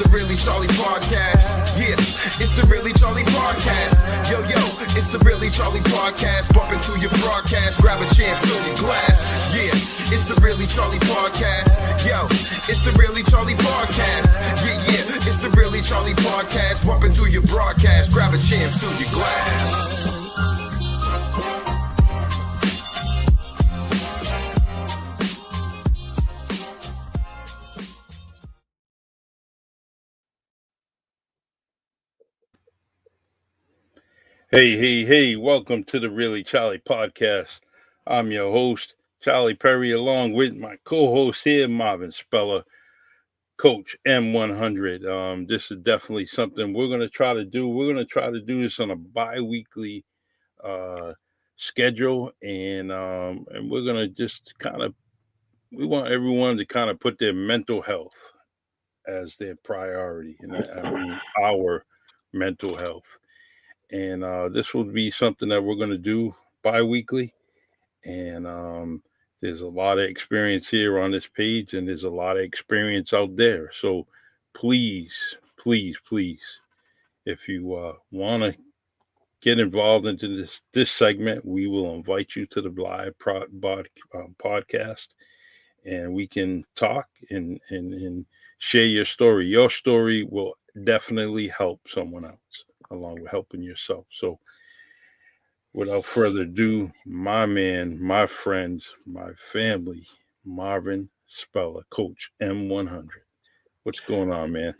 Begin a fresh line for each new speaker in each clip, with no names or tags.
the Really Charlie Podcast. Yeah, it's the Really Charlie Podcast. Yo, it's the Really Charlie Podcast. Bumping through your broadcast, grab a chair, fill your glass. Yeah, it's the Really Charlie Podcast. Yo, it's the Really Charlie Podcast. Yeah, it's the Really Charlie Podcast. Bumping through your broadcast, grab a chair, fill your glass.
Hey, welcome to the Really Charlie Podcast. I'm your host, Charlie Perry, along with my co-host here, Marvin Speller, Coach M100. This is definitely something we're going to try to do. We're going to try to do this on a bi-weekly schedule, and we're going to just we want everyone to kind of put their mental health as their priority, and I mean our mental health. And this will be something that we're going to do bi-weekly. And there's a lot of experience here on this page, and there's a lot of experience out there. So please, if you want to get involved into this segment, we will invite you to the live podcast, and we can talk and share your story. Your story will definitely help someone else, along with helping yourself. So without further ado, my man, my friends, my family, Marvin Speller, Coach M100. What's going on, man?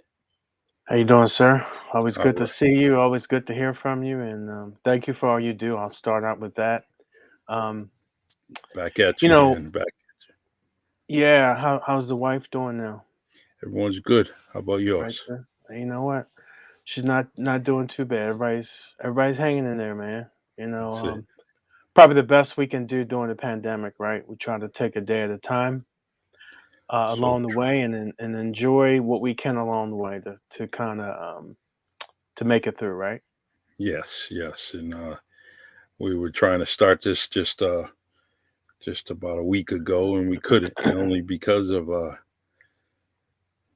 How you doing, sir? Always good to see you. Always good to hear from you. And thank you for all you do. I'll start out with that.
Back at you, man. Back at
you. Yeah. How's the wife doing now?
Everyone's good. How about yours?
Right, you know what? She's not doing too bad. Everybody's hanging in there, man. Probably the best we can do during the pandemic, right? We try to take a day at a time along the way, and enjoy what we can along the way to kind of to make it through, right?
Yes. And we were trying to start this just about a week ago, and we couldn't, only because of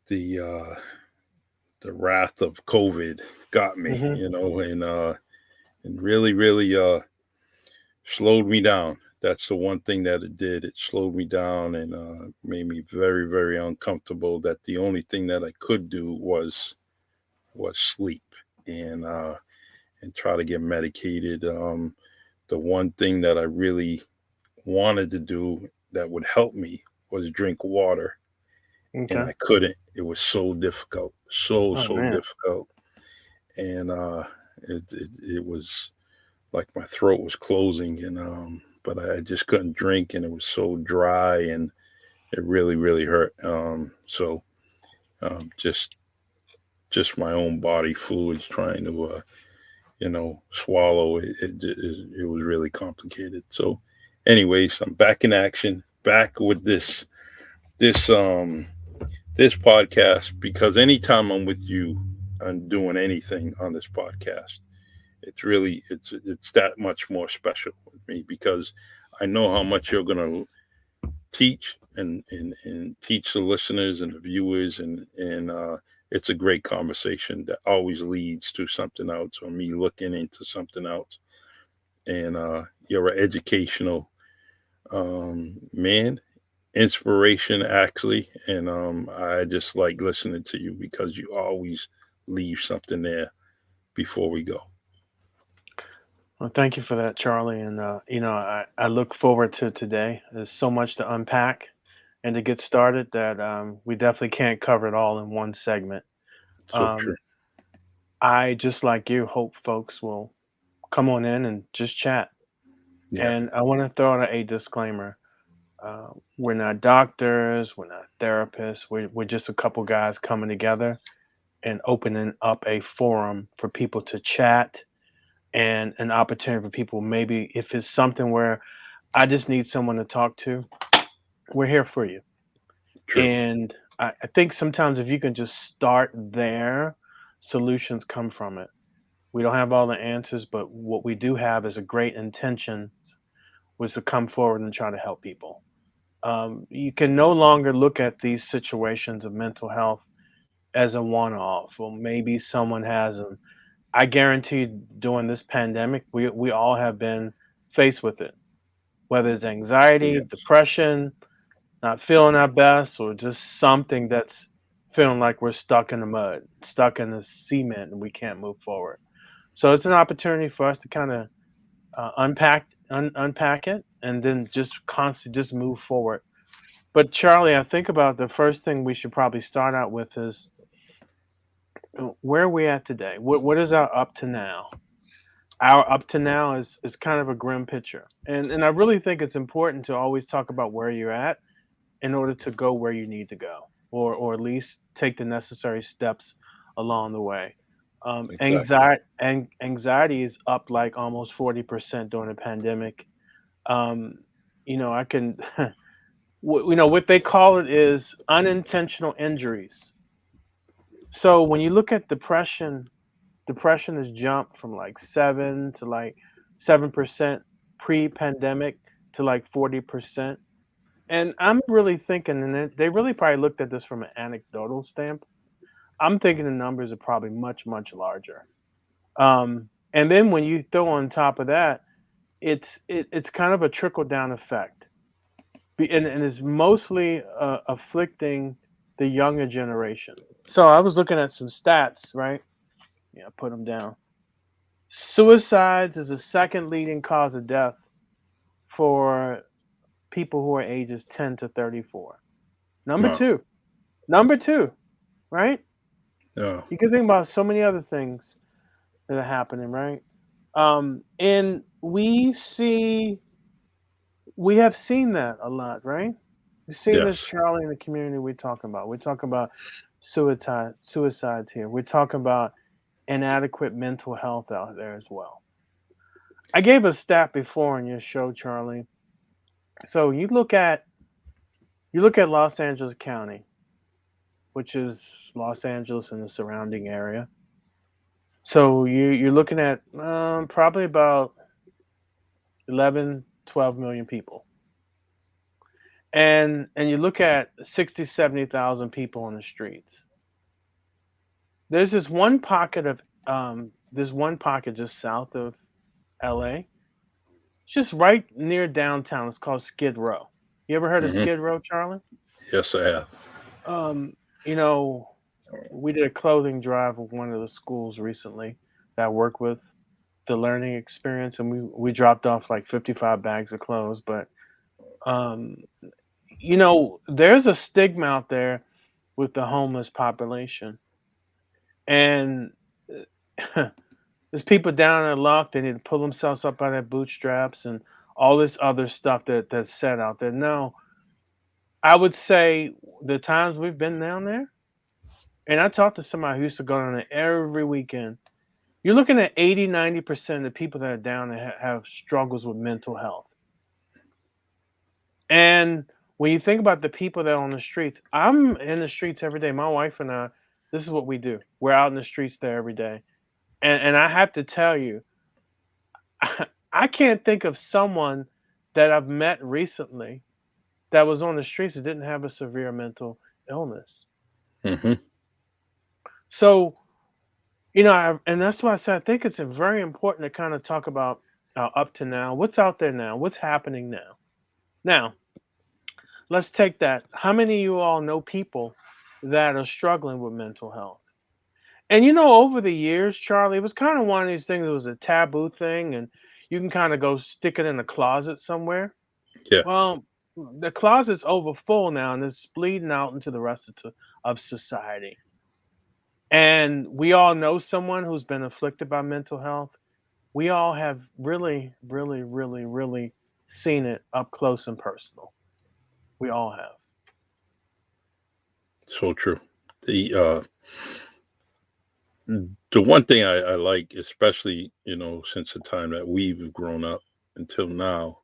the wrath of COVID got me, and really slowed me down. That's the one thing that it did. It slowed me down and made me very, very uncomfortable. That the only thing that I could do was sleep and try to get medicated. The one thing that I really wanted to do that would help me was drink water.
Okay.
And I couldn't. It was so difficult, so difficult, and it was like my throat was closing, and but I just couldn't drink, and it was so dry, and it really hurt. So just my own body fluids trying to swallow it. It was really complicated. So, anyways, I'm back in action, back with this podcast, because anytime I'm with you and doing anything on this podcast, it's that much more special with me, because I know how much you're going to teach and teach the listeners and the viewers, and it's a great conversation that always leads to something else, or me looking into something else. And you're an educational man, inspiration actually, and I just like listening to you, because you always leave something there before we go.
Well, thank you for that, Charlie. And I look forward to today. There's so much to unpack and to get started that we definitely can't cover it all in one segment.
So true.
I, just like you, hope folks will come on in and just chat.
Yeah.
And I want to throw out a disclaimer. We're not doctors, we're not therapists. We're just a couple guys coming together and opening up a forum for people to chat, and an opportunity for people, maybe if it's something where I just need someone to talk to, we're here for you.
True.
And I think sometimes if you can just start there, solutions come from it. We don't have all the answers, but what we do have is a great intention, was to come forward and try to help people. You can no longer look at these situations of mental health as a one-off, or maybe someone has them. I guarantee you, during this pandemic, we all have been faced with it, whether it's anxiety,
Yeah,
depression, not feeling our best, or just something that's feeling like we're stuck in the mud, stuck in the cement, and we can't move forward. So it's an opportunity for us to kind of unpack it, and then just constantly just move forward. But Charlie, I think about the first thing we should probably start out with is, where are we at today? What is our up to now? Our up to now is kind of a grim picture, and I really think it's important to always talk about where you're at in order to go where you need to go, or at least take the necessary steps along the way.
exactly.
Anxiety is up like almost 40% during the pandemic. Um, I can, what they call it is unintentional injuries. So when you look at depression has jumped from like 7% pre-pandemic to like 40%. And I'm really thinking, and they really probably looked at this from an anecdotal stamp. I'm thinking the numbers are probably much, much larger. And then when you throw on top of that, it's kind of a trickle down effect, and it's mostly afflicting the younger generation. So I was looking at some stats, right? Yeah, put them down. Suicides is the second leading cause of death for people who are ages 10 to 34. Number
Wow.
two. Number two, right?
Yeah.
You can think about so many other things that are happening, right? And we have seen that a lot, right? We've seen this,
Yes.
Charlie, in the community we're talking about. We're talking about suicides here. We're talking about inadequate mental health out there as well. I gave a stat before in your show, Charlie. So you look at Los Angeles County, which is Los Angeles and the surrounding area. So you're looking at probably about 11, 12 million people. And you look at 60, 70,000 people on the streets. There's this one pocket just south of LA, just right near downtown. It's called Skid Row. You ever heard of
Hmm.
Skid Row, Charlie?
Yes, I have.
Um, you know, we did a clothing drive with one of the schools recently that I work with, the learning experience, and we dropped off like 55 bags of clothes. But um, there's a stigma out there with the homeless population, and there's people down in their luck. They need to pull themselves up by their bootstraps and all this other stuff that's said out there. No, I would say the times we've been down there, and I talked to somebody who used to go down there every weekend. You're looking at 80, 90% of the people that are down there have struggles with mental health. And when you think about the people that are on the streets, I'm in the streets every day. My wife and I, this is what we do. We're out in the streets there every day. And I have to tell you, I can't think of someone that I've met recently that was on the streets that didn't have a severe mental illness.
Hmm.
So, and that's why I said I think it's very important to kind of talk about up to now. What's out there now? What's happening now? Now, let's take that. How many of you all know people that are struggling with mental health? And over the years, Charlie, it was kind of one of these things that was a taboo thing, and you can kind of go stick it in a closet somewhere.
Yeah.
Well, the closet's over full now, and it's bleeding out into the rest of society. And we all know someone who's been afflicted by mental health. We all have really, really, really, really seen it up close and personal. We all have.
So true. The one thing I like, especially since the time that we've grown up until now,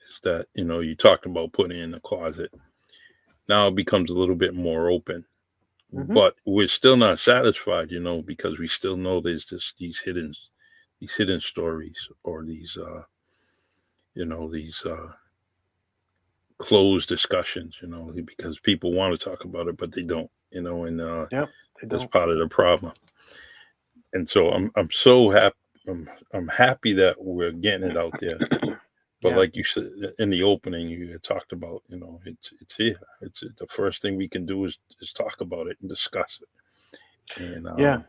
is that you talked about putting it in the closet. Now it becomes a little bit more open,
Hmm.
but we're still not satisfied, because we still know there's these hidden stories, or these closed discussions, because people want to talk about it, but they don't, and
Yep. It
That's
don't.
part of the problem. And so I'm so happy. I'm happy that we're getting it out there. But
Yeah.
like you said in the opening, you had talked about, it's here. It's the first thing we can do is talk about it and discuss it. And
Yeah.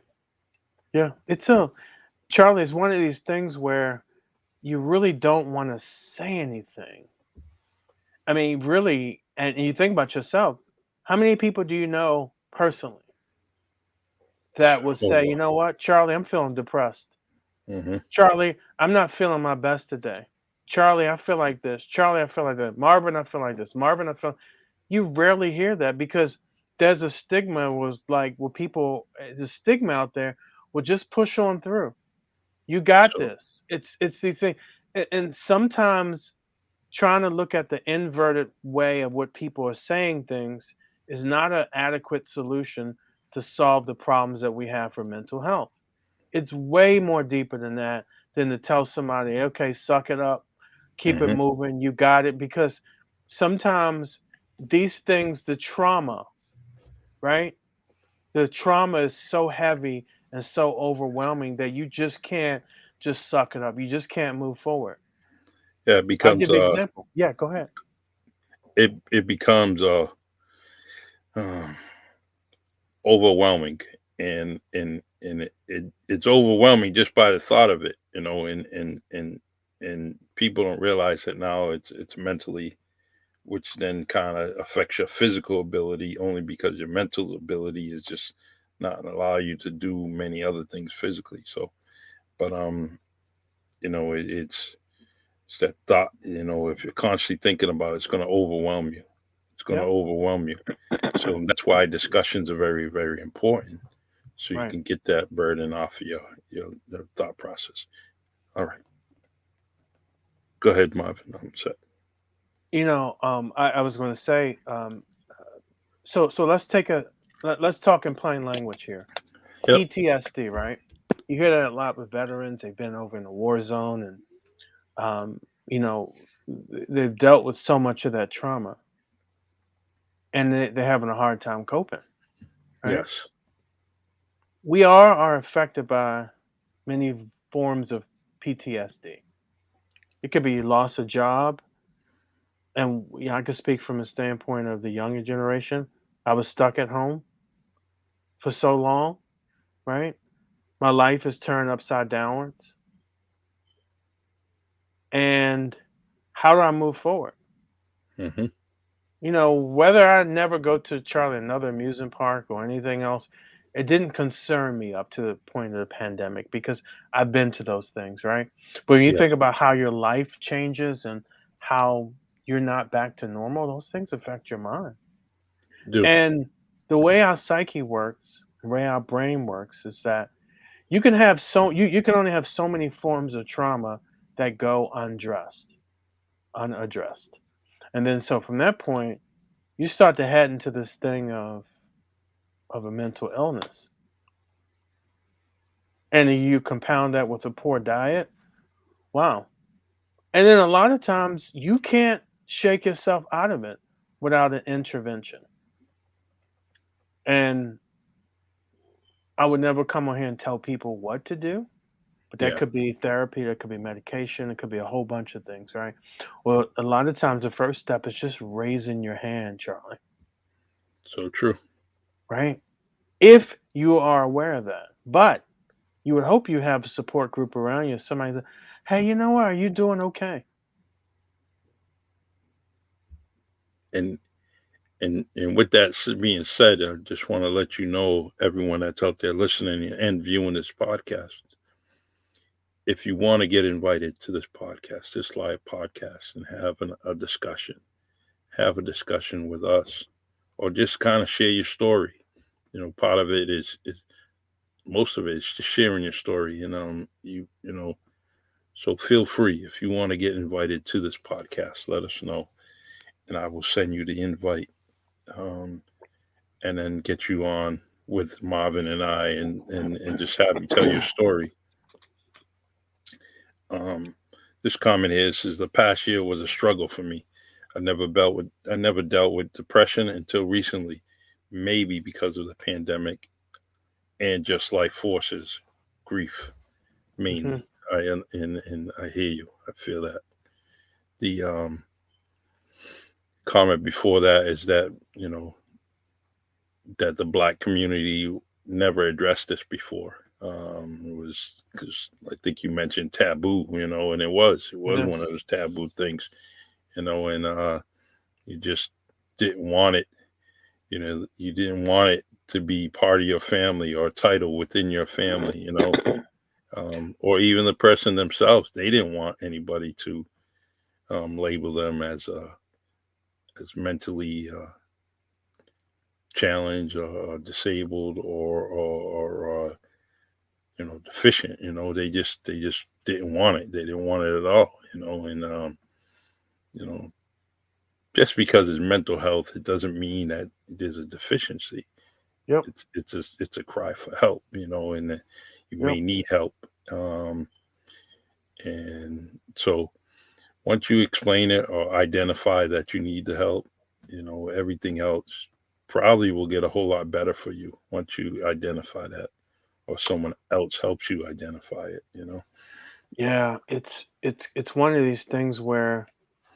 Yeah. It's a Charlie. It's one of these things where you really don't want to say anything. I mean, really, and you think about yourself. How many people do you know personally that would say, you
oh,
know what, Charlie, I'm feeling depressed.
hmm
Charlie, I'm not feeling my best today. Charlie, I feel like this. Charlie, I feel like that. Marvin, I feel like this. Marvin, I feel. You rarely hear that because there's a stigma. Was like, well, people, the stigma out there will just push on through. You got
so
this. It's these things, and sometimes trying to look at the inverted way of what people are saying things is not an adequate solution to solve the problems that we have for mental health. It's way more deeper than that than to tell somebody, okay, suck it up, keep it
hmm
moving, you got it. Because sometimes these things, the trauma, right? The trauma is so heavy and so overwhelming that you just can't just suck it up. You just can't move forward.
yeah, it
I'll
becomes
give you an example. Yeah, go ahead.
it becomes um, overwhelming, and it's overwhelming just by the thought of it, and people don't realize that now it's mentally, which then kind of affects your physical ability only because your mental ability is just not allow you to do many other things physically. So, but it's that thought. If you're constantly thinking about it, it's going to overwhelm you. It's going to
Yep.
overwhelm you. So that's why discussions are very, very important. So you
Right.
can get that burden off of your thought process. All right, go ahead, Marvin. I'm set.
I was going to say, so let's talk in plain language here.
Yep.
PTSD, right? You hear that a lot with veterans. They've been over in a war zone, and um, you know, they've dealt with so much of that trauma, and they're having a hard time coping, right?
Yes.
We are affected by many forms of PTSD. It could be loss of job, and I can speak from a standpoint of the younger generation. I was stuck at home for so long, right? My life is turned upside downwards. And how do I move forward?
hmm
Whether I never go to Charlie another amusement park or anything else, it didn't concern me up to the point of the pandemic because I've been to those things, right? But when you
Yes.
think about how your life changes and how you're not back to normal, those things affect your mind.
Do.
And the way our psyche works, the way our brain works is that you can have you can only have so many forms of trauma that go unaddressed. And then so from that point, you start to head into this thing of a mental illness. And then you compound that with a poor diet. Wow. And then a lot of times you can't shake yourself out of it without an intervention. And I would never come on here and tell people what to do, but that
Yeah.
could be therapy, that could be medication, it could be a whole bunch of things, right? Well, a lot of times the first step is just raising your hand, Charlie,
So true.
right? If you are aware of that. But you would hope you have a support group around you, somebody that, hey, you know what, are you doing okay?
And and with that being said, I just want to let you know, everyone that's out there listening and viewing this podcast, if you want to get invited to this podcast, this live podcast, and have a discussion with us, or just kind of share your story. Part of it is most of it is just sharing your story. So feel free, if you want to get invited to this podcast, let us know, and I will send you the invite, um, and then get you on with Marvin and I, and just have you tell your story. Um, this comment here says the past year was a struggle for me. I never dealt with depression until recently, maybe because of the pandemic. and just life forces grief
Hmm.
mainly. And I hear you. I feel that. The comment before that is that, that the black community never addressed this before. It was because I think you mentioned taboo, and it was
Yes.
one of those taboo things, and you just didn't want it. You didn't want it to be part of your family or title within your family, or even the person themselves. They didn't want anybody to label them as mentally challenged or disabled or deficient. They just didn't want it. They didn't want it at all. And you know just because it's mental health, it doesn't mean that there's a deficiency.
Yep.
It's a cry for help. And you
Yep.
may need help. Um, and so once you explain it or identify that you need the help, everything else probably will get a whole lot better for you once you identify that or someone else helps you identify it.
Yeah. It's one of these things where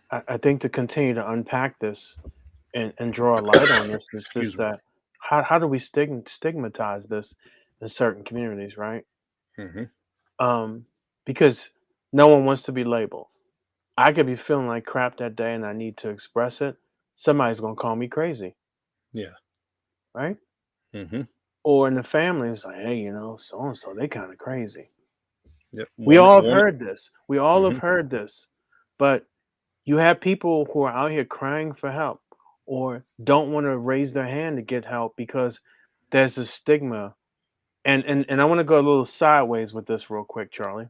I think to continue to unpack this and draw a light on this is
Excuse
just
me.
that how do we stigmatize this in certain communities, right?
Hmm.
Um, because no one wants to be labeled. I could be feeling like crap that day and I need to express it. Somebody's gonna call me crazy,
Yeah.
right?
Hmm.
Or in the family, it's like, hey, so and so, they kind of crazy.
Yep.
We
One
all have
one.
heard this. We all have
Hmm.
heard this. But you have people who are out here crying for help or don't want to raise their hand to get help because there's a stigma. And I want to go a little sideways with this real quick, Charlie.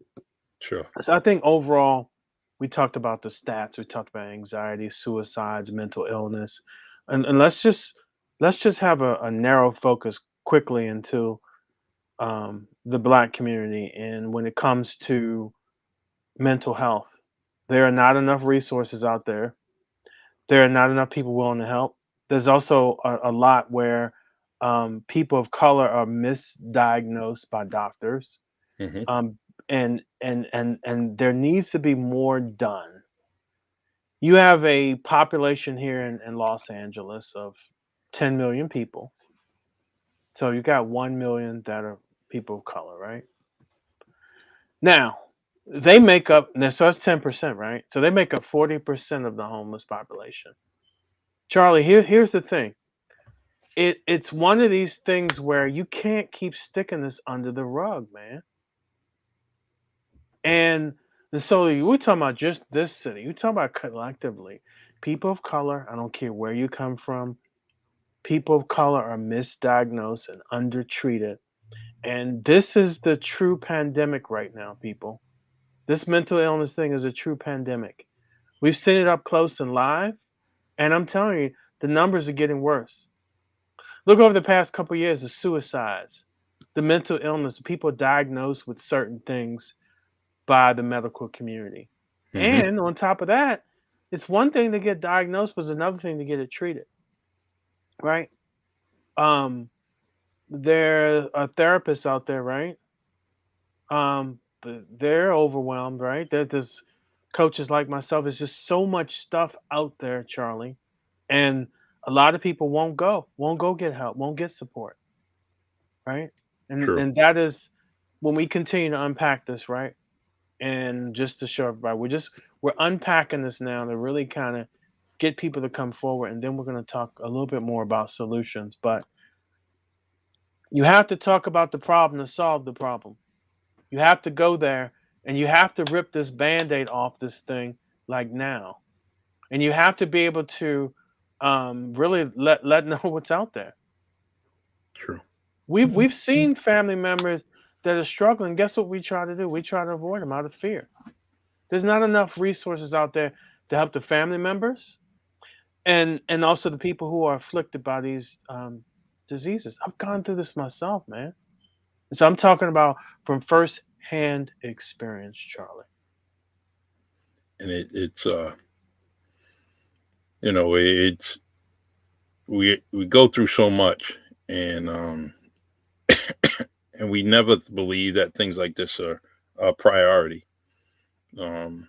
Sure.
So I think overall, we talked about the stats, we talked about anxiety, suicides, mental illness, and let's just have a narrow focus quickly into the Black community. And when it comes to mental health, there are not enough resources out there. There are not enough people willing to help. There's also a lot where people of color are misdiagnosed by doctors,
Hmm.
um, and there needs to be more done. You have a population here in Los Angeles of 10 million people, so you got 1 million that are people of color, right? Now, they make up, so that's 10%, right? So they make up 40% of the homeless population. Charlie, here's the thing. It's one of these things where you can't keep sticking this under the rug, man. And so we're talking about just this city. You're talking about collectively. People of color, I don't care where you come from, people of color are misdiagnosed and undertreated. And this is the true pandemic right now, people. This mental illness thing is a true pandemic. We've seen it up close and live, and I'm telling you, the numbers are getting worse. Look over the past couple of years, the suicides, the mental illness, people diagnosed with certain things by the medical community.
Hmm.
And on top of that, it's one thing to get diagnosed, but it's another thing to get it treated, right? Um, there are therapists out there, right? But they're overwhelmed, right? There's coaches like myself. There's just so much stuff out there, Charlie, and a lot of people won't go get help, won't get support, right? And
True.
and that is when we continue to unpack this, right? And just to show everybody, we're unpacking this now to really kind of get people to come forward, and then we're going to talk a little bit more about solutions. But you have to talk about the problem to solve the problem. You have to go there, and you have to rip this band-aid off this thing like now, and you have to be able to really let know what's out there.
True.
We've seen family members that are struggling. Guess what we try to do? We try to avoid them out of fear. There's not enough resources out there to help the family members and also the people who are afflicted by these diseases. I've gone through this myself, man. And so I'm talking about from first hand experience, Charlie.
And it's we go through so much, and and we never believe that things like this are a priority. Um,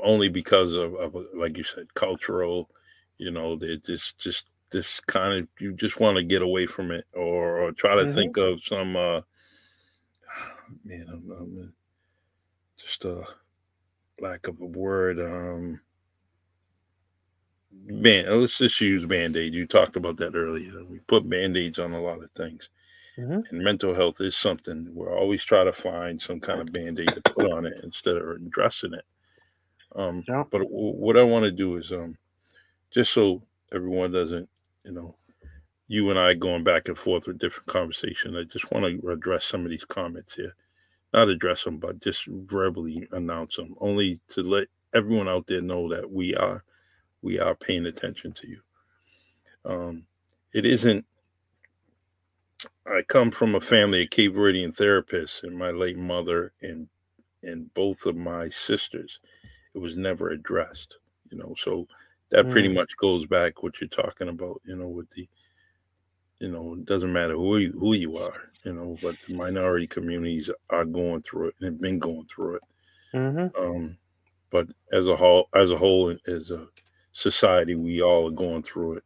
Only because of like you said, cultural. They just this kind of, you just want to get away from it, or try to
Hmm.
think of some man, just a lack of a word. Let's just use band-aid. You talked about that earlier. We put band-aids on a lot of things,
Hmm.
and mental health is something we're always try to find some kind of band-aid to put on it instead of addressing it.
Yeah.
But what I want to do is, just so everyone doesn't, you know, you and I going back and forth with different conversation, I just want to address some of these comments here. Not address them, but just verbally announce them, only to let everyone out there know that we are paying attention to you. Um, it isn't. I come from a family of Cape Verdean therapists, and my late mother and both of my sisters. It was never addressed. So that pretty
Mm.
much goes back what you're talking about. With the, it doesn't matter who you are. But the minority communities are going through it and have been going through it.
Hmm.
Um, but as a whole, as a society, we all are going through it.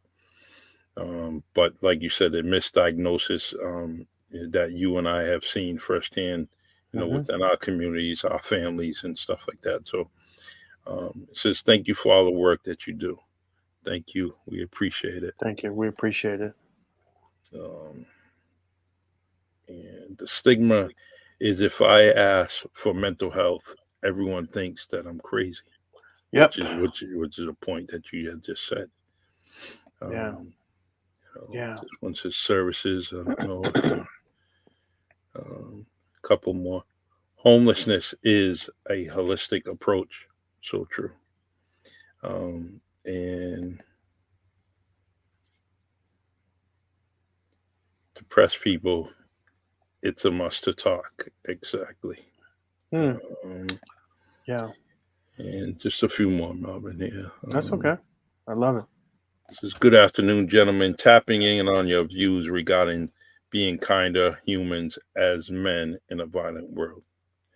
But like you said, the misdiagnosis, that you and I have seen firsthand,
Hmm.
within our communities, our families, and stuff like that. So, it says thank you for all the work that you do. Thank you. We appreciate it.
Thank you. We appreciate it.
Um, and the stigma is, if I ask for mental health, everyone thinks that I'm crazy, which
Yep.
is which is a point that you had just said.
Yeah.
Um,
Yeah.
this one says services. A couple more. Homelessness is a holistic approach. So true. And depressed people, it's a must to talk. Exactly.
Mm.
Um,
Yeah.
and just a few more, Melvin, here.
That's okay. I love it.
Says, good afternoon, gentlemen. Tapping in on your views regarding being kinder humans as men in a violent world.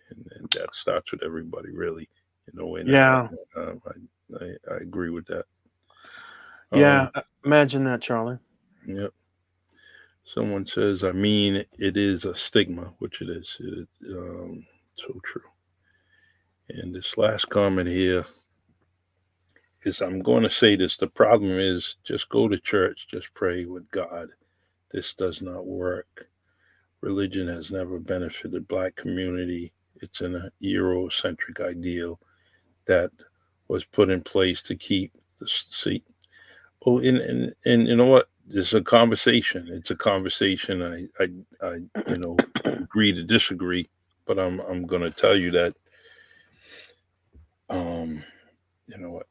And that starts with everybody, really. And
Yeah.
I agree with that.
Yeah.
Um,
Imagine that, Charlie.
yep. Someone says, I mean, it is a stigma, which it is. So true. And this last comment here is, I'm going to say this. The problem is, just go to church, just pray with God. This does not work. Religion has never benefited black community. It's an Eurocentric ideal that was put in place to keep the seat. Oh, and you know what? It's a conversation. It's a conversation. I agree to disagree, but I'm going to tell you that, um you know what,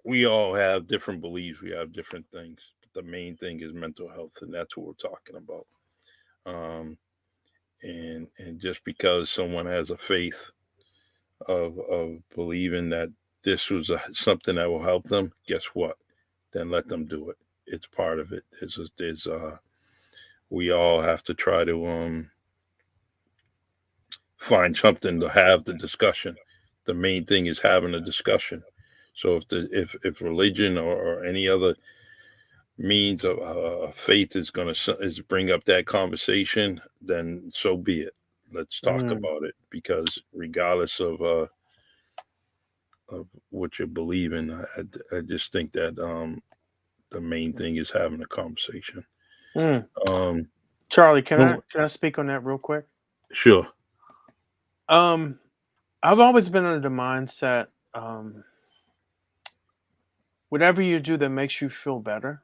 we all have different beliefs. We have different things. But the main thing is mental health, and that's what we're talking about. Um, and just because someone has a faith of believing that this was something that will help them, guess what? Then let them do it. It's part of it. We all have to try to find something to have the discussion. The main thing is having a discussion. So if religion or any other means of faith is going to is bring up that conversation, then so be it. Let's talk
Mm.
about it, because regardless of what you believe in, I just think that the main thing is having a conversation.
Mm.
Um,
Charlie, can I
no,
can I speak on that real quick?
sure.
Um, I've always been under the mindset, um, whatever you do that makes you feel better,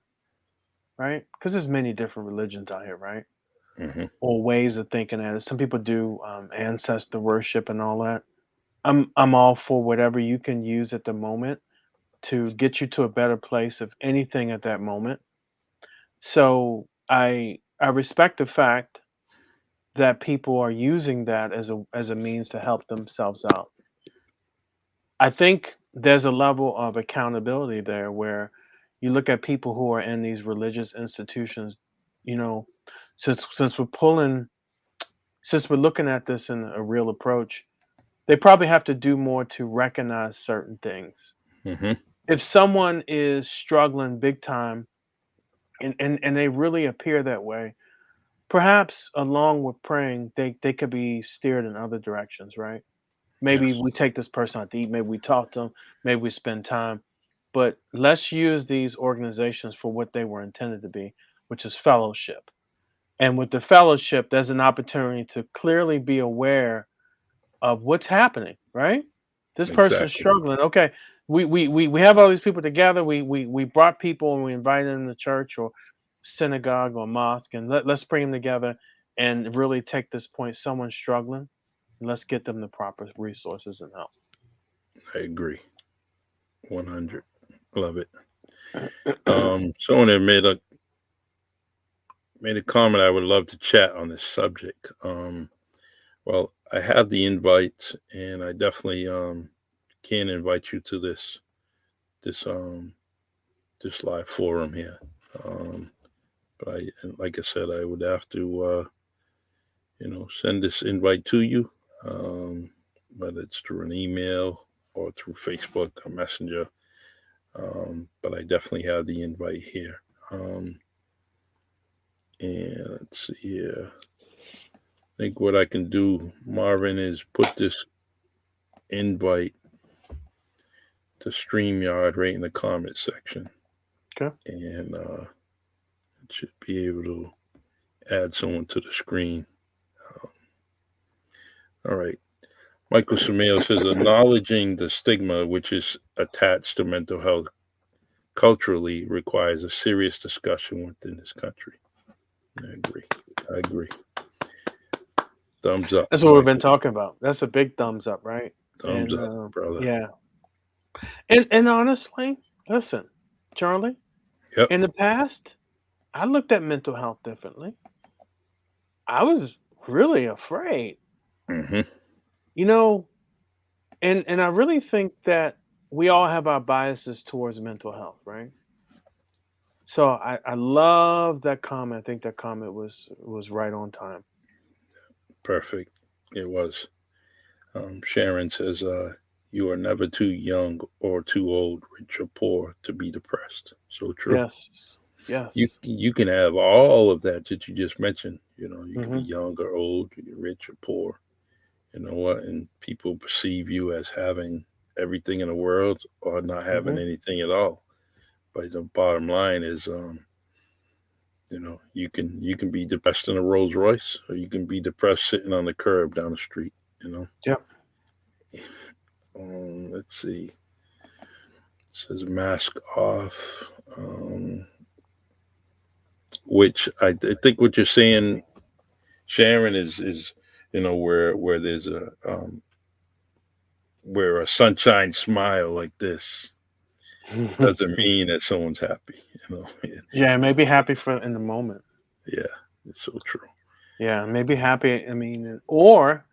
right? Because there's many different religions out here, right?
Hmm.
Or ways of thinking at it. Some people do ancestor worship and all that. I'm all for whatever you can use at the moment to get you to a better place of anything at that moment. So I respect the fact that people are using that as a means to help themselves out. I think there's a level of accountability there where you look at people who are in these religious institutions, you know, since we're pulling since we're looking at this in a real approach, they probably have to do more to recognize certain things.
Hmm.
If someone is struggling big time and they really appear that way, perhaps along with praying, they could be steered in other directions, right? Maybe
Yes,
we take this person out to eat, maybe we talk to them, maybe we spend time. But let's use these organizations for what they were intended to be, which is fellowship. And with the fellowship, there's an opportunity to clearly be aware of what's happening, right? This person's
exactly.
struggling. Okay, we have all these people together. We brought people and we invited them to church or synagogue or mosque, and let's bring them together and really take this point. Someone's struggling, and let's get them the proper resources and help.
I agree. 100. Love it. Someone had made a comment. I would love to chat on this subject. Well, I have the invite, and I definitely can invite you to this this live forum here. Um, but like I said, I would have to send this invite to you, um, whether it's through an email or through Facebook or Messenger. But I definitely have the invite here. And let's see here. I think what I can do, Marvin, is put this invite to StreamYard right in the comment section.
Okay.
And it should be able to add someone to the screen. All right. Michael Samail says, acknowledging the stigma which is attached to mental health culturally requires a serious discussion within this country. I agree. I agree. Thumbs up.
That's what we've been
Michael.
talking about. That's a big thumbs up, right?
Thumbs
And
up, brother.
yeah, and honestly, listen, Charlie.
Yep.
In the past, I looked at mental health differently. I was really afraid,
Hmm.
you know, and I really think that we all have our biases towards mental health, right? So I love that comment. I think that comment was right on time.
Perfect. It was. Sharon says, you are never too young or too old, rich or poor, to be depressed. So true.
Yes, yes.
You can have all of that you just mentioned. You can be
Hmm.
young or old, you can be rich or poor. You know what? And people perceive you as having everything in the world or not having
Hmm.
anything at all. But the bottom line is, you can be depressed in a Rolls Royce, or you can be depressed sitting on the curb down the street. You know.
Yep.
Let's see. It says mask off. Which I think what you're saying, Sharon, is where there's where a sunshine smile like this doesn't mean that someone's happy.
Yeah, maybe happy for in the moment.
Yeah, it's so true.
Yeah, maybe happy. I mean, or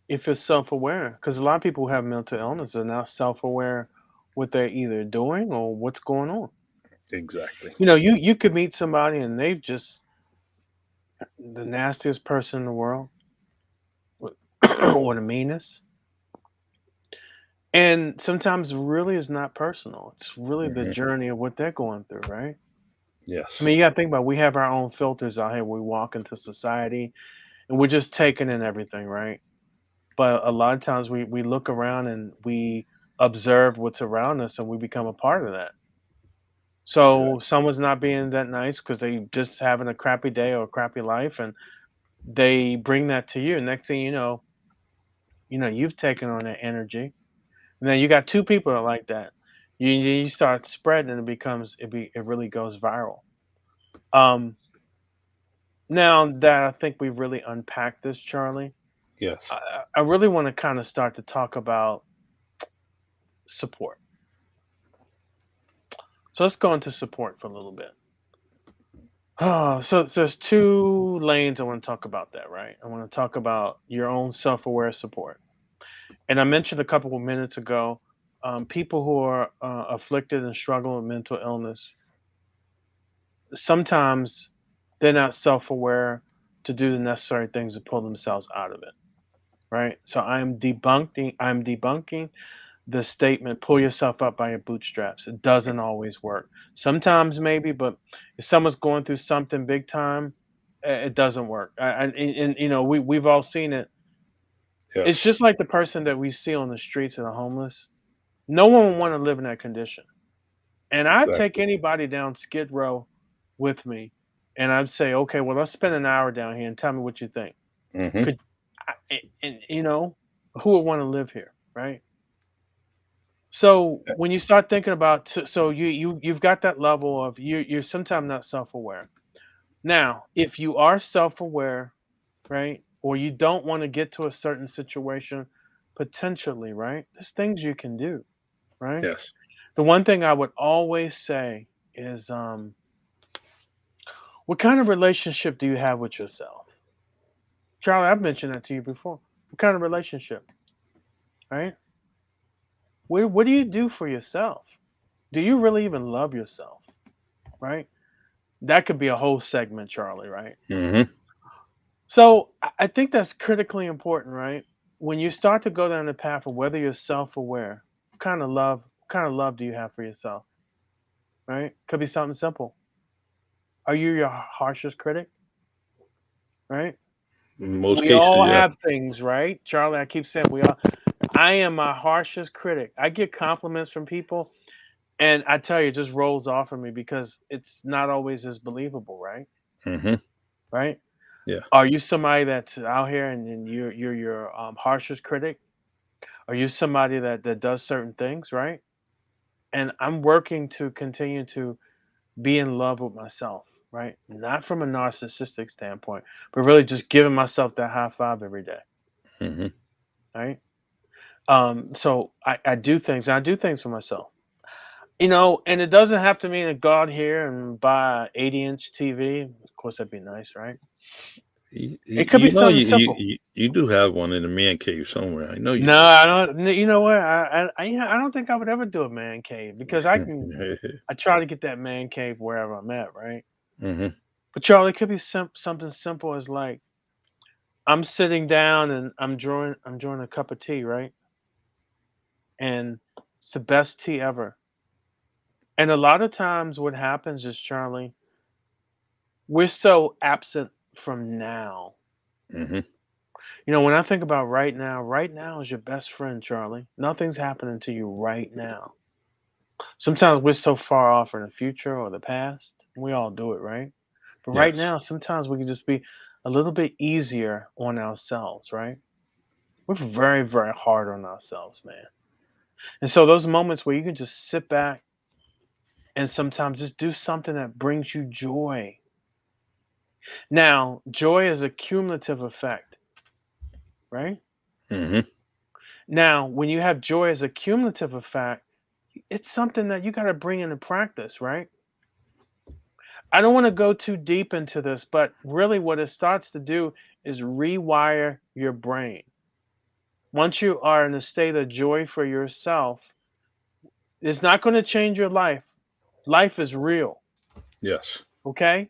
if you're self-aware, because a lot of people who have mental illness are now self-aware what they're either doing or what's going on.
Exactly.
You could meet somebody and they've just the nastiest person in the world, or the meanest. And sometimes really it's not personal. It's really the
Hmm.
journey of what they're going through, right? I
Yes.
mean, you got to think about we have our own filters out here. We walk into society and we're just taking in everything, right? But a lot of times we look around and we observe what's around us and we become a part of that. So
Exactly.
someone's not being that nice because they just having a crappy day or a crappy life, and they bring that to you. Next thing you know, you've taken on that energy. And then you got two people that are like that. You start spreading, and it really goes viral. Um, Now that I think we've really unpacked this, Charlie,
Yes.
I really want to kind of start to talk about support. So let's go into support for a little bit. Oh, so there's two lanes I want to talk about that, right? I want to talk about your own self-aware support. And I mentioned a couple of minutes ago, people who are afflicted and struggle with mental illness, sometimes they're not self-aware to do the necessary things to pull themselves out of it. Right? So I'm debunking the statement, pull yourself up by your bootstraps. It doesn't always work. Sometimes maybe, but if someone's going through something big time, it doesn't work. And you know, we've all seen it. It's
Yes.
just like the person that we see on the streets and the homeless. No one would want to live in that condition. And I'd take
Exactly.
anybody down Skid Row with me, and I'd say, okay, well, let's spend an hour down here and tell me what you think.
Hmm.
Could and you know, who would want to live here, right? So when you start thinking about, so you've got that level of you're sometimes not self-aware. Now, if you are self-aware, right, or you don't want to get to a certain situation, potentially, right, there's things you can do, right.
Yes.
The one thing I would always say is, what kind of relationship do you have with yourself? Charlie, I've mentioned that to you before. What kind of relationship, right? What do you do for yourself? Do you really even love yourself, right? That could be a whole segment, Charlie, right?
Hmm.
So I think that's critically important, right? When you start to go down the path of whether you're self-aware, what kind of love do you have for yourself, right? Could be something simple. Are you your harshest critic, right?
In most
We
cases,
all
yeah.
have things, right? Charlie, I keep saying we all. I am my harshest critic. I get compliments from people, and I tell you, it just rolls off of me because it's not always as believable, right?
Hmm.
Right?
Yeah.
Are you somebody that's out here and you're your harshest critic? Are you somebody that does certain things, right? And I'm working to continue to be in love with myself, right? Not from a narcissistic standpoint, but really just giving myself that high five every day,
Hmm.
right? So I do things, and I do things for myself. You know, and it doesn't have to mean to go out here and buy 80-inch TV. Of course, that'd be nice, right? It could be
You know,
something simple.
you do have one in the man cave somewhere. I know you
No,
do.
I don't. You know what? I don't think I would ever do a man cave because I try to get that man cave wherever I'm at, right?
Hmm.
But Charlie, it could be something simple as like I'm sitting down and I'm drawing a cup of tea, right? And it's the best tea ever. And a lot of times, what happens is, Charlie, we're so absent from now.
Hmm.
You know, when I think about right now is your best friend, Charlie. Nothing's happening to you right now. Sometimes we're so far off in the future or the past. We all do it, right? But right
Yes.
now, sometimes we can just be a little bit easier on ourselves, right? We're very, very hard on ourselves, man. And so those moments where you can just sit back and sometimes just do something that brings you joy. Now, joy is a cumulative effect, right?
Hmm.
Now, when you have joy as a cumulative effect, it's something that you got to bring into practice, right? I don't want to go too deep into this, but really what it starts to do is rewire your brain. Once you are in a state of joy for yourself, it's not going to change your life. Life is real,
Yes.
okay?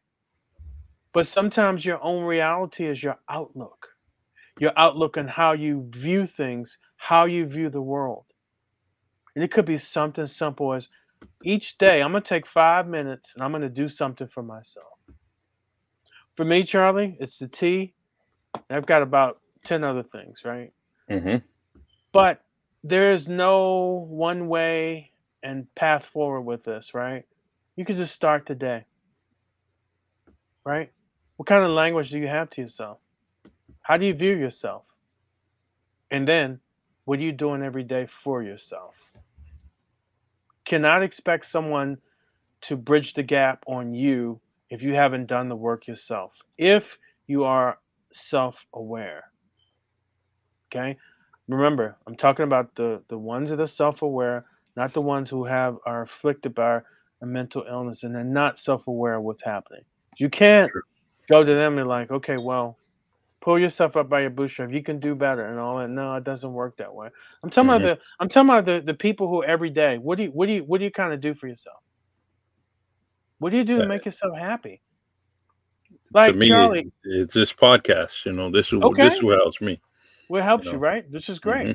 But sometimes your own reality is your outlook on how you view things, how you view the world. And it could be something simple as each day I'm going to take 5 minutes and I'm going to do something for myself. For me, Charlie, it's the tea. I've got about 10 other things, right?
Hmm.
But there is no one way and path forward with this, right? You can just start today, right? What kind of language do you have to yourself? How do you view yourself? And then, what are you doing every day for yourself? Cannot expect someone to bridge the gap on you if you haven't done the work yourself. If you are self aware, okay? Remember, I'm talking about the ones that are self aware, not the ones who are afflicted by a mental illness and they're not self aware of what's happening. You can't
Sure.
go to them and like, okay, well, pull yourself up by your bootstrap. You can do better and all that. No, it doesn't work that way.
Hmm.
I'm talking about the people who every day. What do you kind of do for yourself? What do you do to make yourself happy?
To
Like
me,
Charlie,
it's this podcast. This
okay,
is what helps me.
what
You
helps you,
know.
right? This is great.
hmm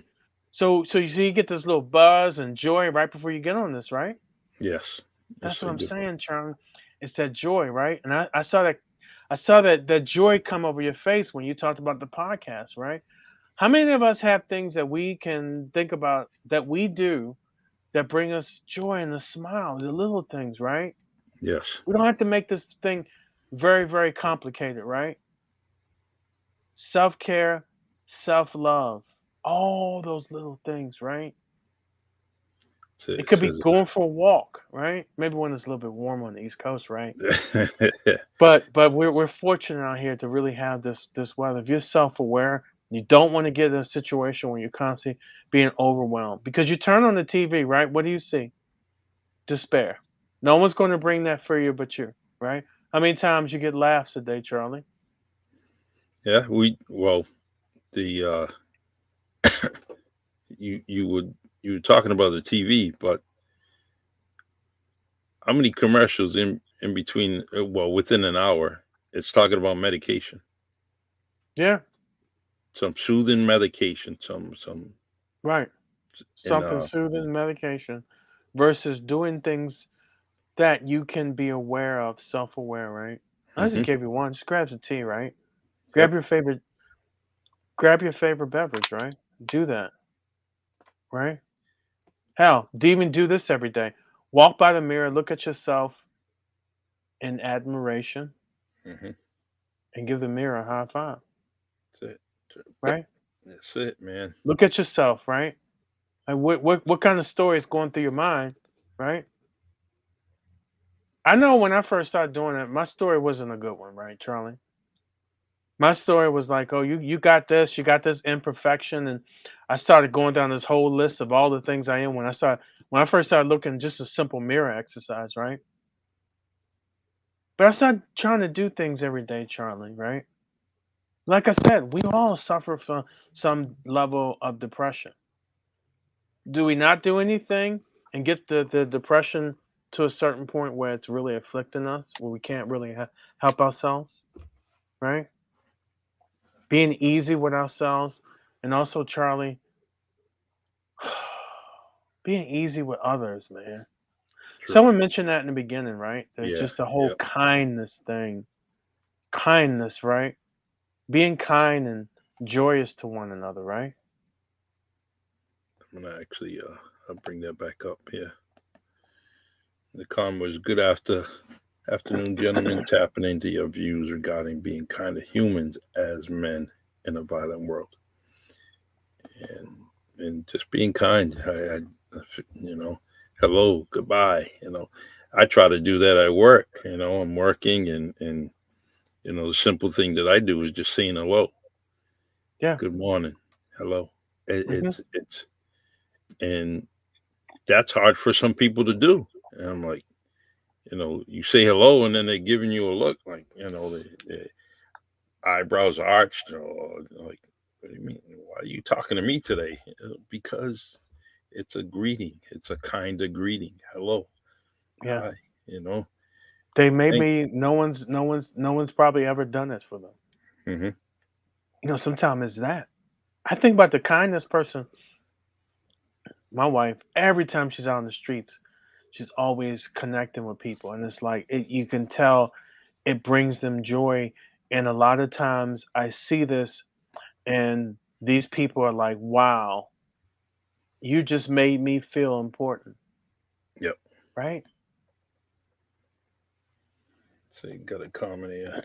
So you see, you get this little buzz and joy right before you get on this, right?
Yes,
That's
yes,
what
I
I'm
do.
saying, Charlie. It's that joy, right? And I saw that joy come over your face when you talked about the podcast, right? How many of us have things that we can think about that we do that bring us joy and a smile, the little things, right?
Yes,
We don't have to make this thing very, very complicated, right? Self care, self love, all those little things, right? It could be
says
going for a walk, right? Maybe when it's a little bit warmer on the East Coast, right?
it.
But we're fortunate out here to really have this weather. If you're self aware, you don't want to get in a situation where you're constantly being overwhelmed because you turn on the TV, right? What do you see? Despair. No one's going to bring that for you but you, right? How many times you get laughs a day, Charlie?
Yeah, the you were talking about the TV, but how many commercials in between? Within an hour, it's talking about medication,
Yeah,
some soothing medication, some
right.
and
Something soothing medication versus doing things that you can be aware of, self aware, right? I just
hmm
gave you one. Just grab some tea, right? Grab
yep.
your favorite grab your favorite beverage, right? Do that, right? Hell, even do this every day. Walk by the mirror, look at yourself in admiration,
hmm
and give the mirror a high five,
That's it.
right?
That's it, man.
Look at yourself, right? And what kind of story is going through your mind, right? I know when I first started doing it, my story wasn't a good one, right, Charlie? My story was like, oh, you you got this imperfection, and I started going down this whole list of all the things I am when I first started looking just a simple mirror exercise, right? But I started trying to do things every day, Charlie, right? Like I said, we all suffer from some level of depression. Do we not do anything and get the depression to a certain point where it's really afflicting us, where we can't really help ourselves, right? Being easy with ourselves, and also, Charlie, being easy with others, man.
True.
Someone mentioned that in the beginning, right? That
Yeah.
just the whole
Yep.
kindness thing. Kindness, right? Being kind and joyous to one another, right?
I'm gonna actually I'll bring that back up here. The comment was good afternoon, gentlemen. Tapping into your views regarding being kind to humans as men in a violent world, and just being kind. You know, hello, goodbye. I try to do that at work. I'm working, and the simple thing that I do is just saying hello,
Yeah.
good morning, hello.
Hmm.
It's and that's hard for some people to do. And I'm like, you say hello, and then they're giving you a look like, the eyebrows arched, or like, what do you mean? Why are you talking to me today? Because it's a greeting. It's a kind of greeting. Hello,
Yeah.
hi. You know,
They made
thank.
me. No one's probably ever done this for them.
hmm
Sometimes it's that. I think about the kindness person. My wife, every time she's out on the streets, she's always connecting with people, and it's like you can tell it brings them joy. And a lot of times, I see this, and these people are like, "Wow, you just made me feel important,"
Yep.
right?
So you got a comment here.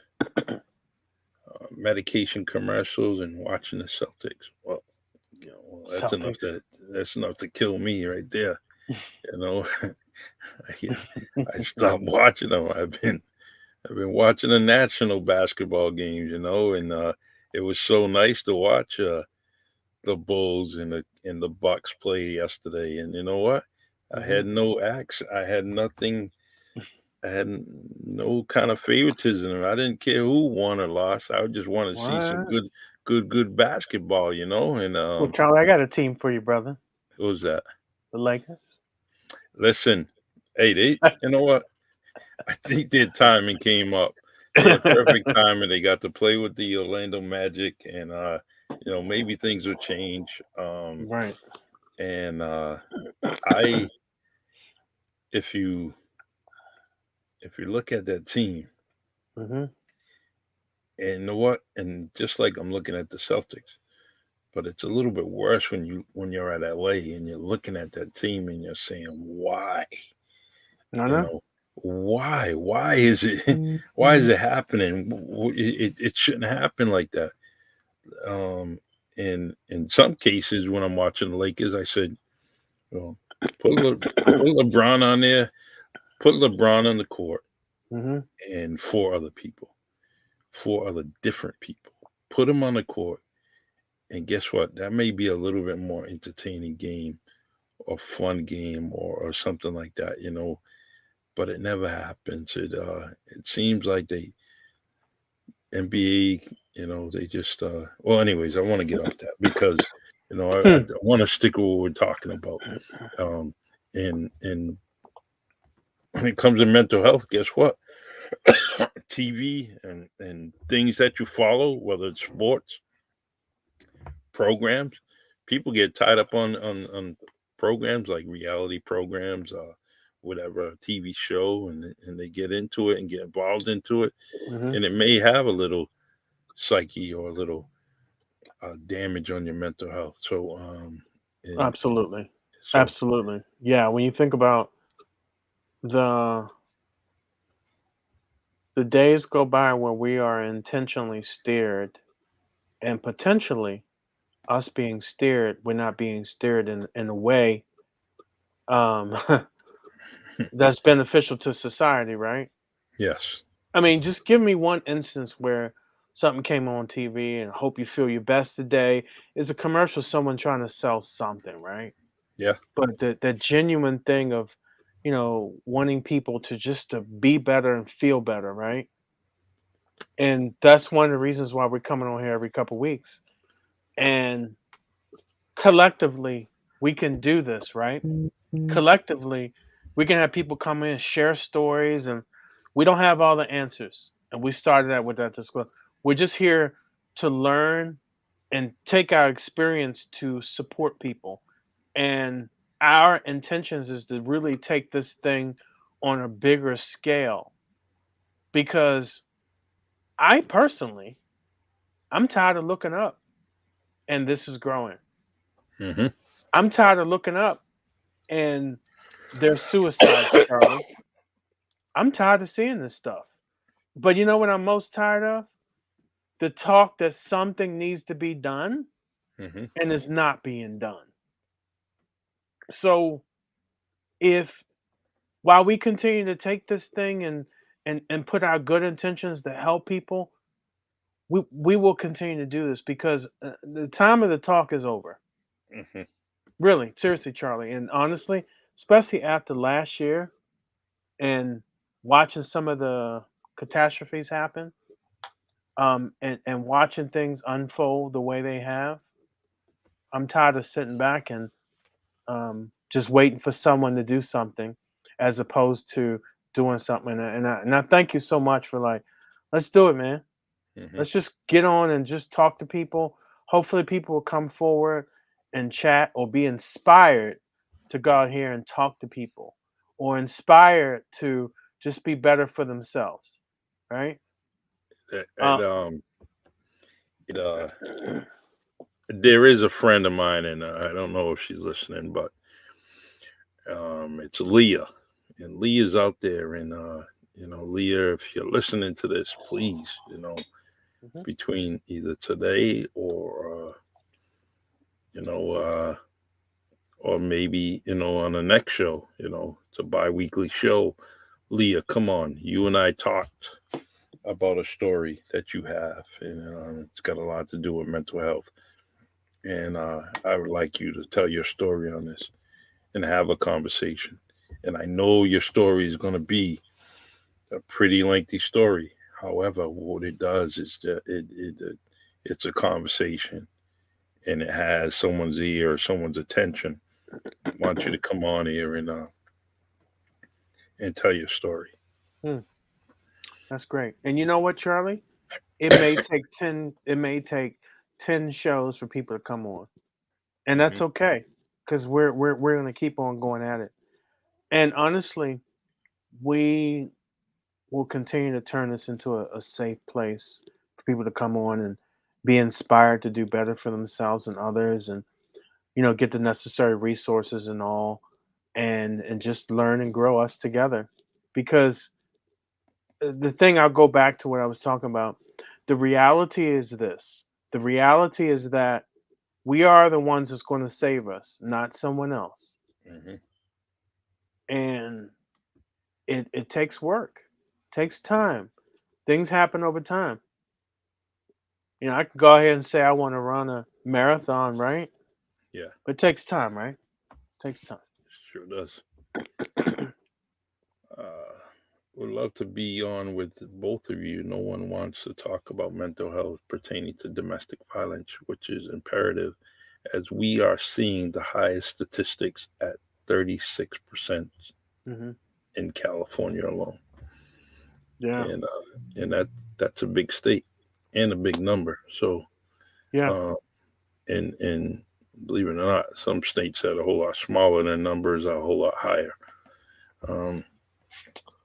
Medication commercials and watching the Celtics. Well, that's enough
Celtics.
to kill me right there. You know, I stopped watching them. I've been watching the national basketball games, and it was so nice to watch the Bulls and the Bucks play yesterday. And you know what? I
Hmm.
had no acts. I had nothing. I had no kind of favoritism. I didn't care who won or lost. I just want to see some
What?
good basketball. And
Well, Charlie, I got a team for you, brother.
what was that?
The Lakers.
Listen, hey, you know what? I think their timing came up. Yeah, perfect time, and they got to play with the Orlando Magic, and maybe things will change.
Right.
And I, if you look at that team,
Hmm.
and you know what, and just like I'm looking at the Celtics, but it's a little bit worse when you're at LA and you're looking at that team and you're saying, why,
No,
you
no.
know, why is it why is it happening? It shouldn't happen like that. Um, and in some cases, when I'm watching the Lakers, I said, well, put LeBron on there, put LeBron on the court,
Hmm.
and four other different people, put them on the court, and guess what? That may be a little bit more entertaining game or fun game or something like that. But it never happens. It seems like they NBA, they just well, anyways, I want to get off that because I want to stick with what we're talking about. And when it comes to mental health, guess what? TV and things that you follow, whether it's sports programs, people get tied up on programs like reality programs, whatever, a TV show, and they get into it and get involved into it,
Hmm.
and it may have a little psyche or a little damage on your mental health. So, and
Absolutely.
so
Absolutely. Yeah. When you think about the the days go by where we are intentionally steered, and potentially us being steered, we're not being steered in a way um, that's beneficial to society, right?
yes,
I mean, just give me one instance where something came on TV and hope you feel your best today. It's a commercial, someone trying to sell something, right?
yeah,
But the genuine thing of, wanting people to just to be better and feel better, right? And that's one of the reasons why we're coming on here every couple weeks. And collectively, we can do this, right? Collectively, we can have people come in, share stories, and we don't have all the answers. And we started that with that disclosure. We're just here to learn and take our experience to support people. And our intentions is to really take this thing on a bigger scale because I personally, I'm tired of looking up and this is growing.
hmm
I'm tired of looking up and there's suicides, Charlie. I'm tired of seeing this stuff. But you know what I'm most tired of? The talk that something needs to be done
hmm
and it's not being done. So if while we continue to take this thing and put our good intentions to help people, we will continue to do this because the time of the talk is over.
hmm
Really, seriously, Charlie. And honestly, especially after last year and watching some of the catastrophes happen, and watching things unfold the way they have, I'm tired of sitting back and just waiting for someone to do something, as opposed to doing something. And I thank you so much for like, let's do it, man.
hmm
Let's just get on and just talk to people. Hopefully, people will come forward and chat or be inspired to go out here and talk to people, or inspired to just be better for themselves, right?
and
Uh,
it there is a friend of mine, and I don't know if she's listening, but it's Leah, and Leah's out there, and Leah, if you're listening to this, please,
mhm,
between either today you know, uh, or maybe on the next show, it's a bi-weekly show. Leah, come on, you and I talked about a story that you have, and it's got a lot to do with mental health, and I would like you to tell your story on this and have a conversation. And I know your story is going to be a pretty lengthy story. However, what it does is that it's a conversation, and it has someone's ear or someone's attention. I want you to come on here and tell your story.
hmm. That's great. And you know what, Charlie? It may take 10 shows for people to come on. And
Hmm.
that's okay, because we're going to keep on going at it. And honestly, we will continue to turn this into a safe place for people to come on and be inspired to do better for themselves and others, and get the necessary resources and all, and just learn and grow us together. Because the thing, I'll go back to what I was talking about. The reality is this. The reality is that we are the ones that's going to save us, not someone else.
Hmm.
And it takes work, takes time. Things happen over time. I could go ahead and say I want to run a marathon, right?
Yeah,
But it takes time, right? It takes time.
sure does. Uh, would love to be on with both of you. No one wants to talk about mental health pertaining to domestic violence, which is imperative as we are seeing the highest statistics at 36%
Hmm.
in California alone.
Yeah,
And that's a big state and a big number. So
yeah,
uh, and believe it or not, some states that are a whole lot smaller than numbers are a whole lot higher. Um,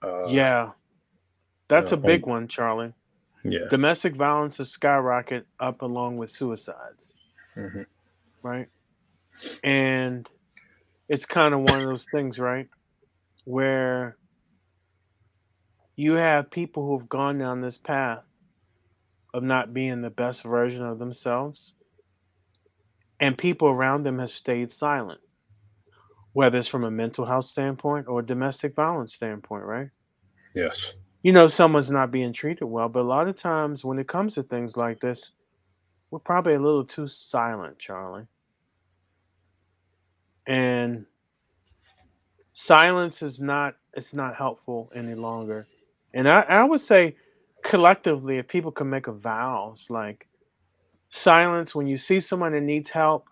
uh,
yeah. That's a
on,
big one, Charlie.
yeah.
Domestic violence has skyrocketed up along with suicides,
Hmm.
right? And it's kind of one of those things, right? Where you have people who have gone down this path of not being the best version of themselves, and people around them have stayed silent, whether it's from a mental health standpoint or a domestic violence standpoint, right?
Yes.
Someone's not being treated well, but a lot of times when it comes to things like this, we're probably a little too silent, Charlie. And silence is not, it's not helpful any longer. And I would say collectively, if people can make a vows like silence when you see someone that needs help,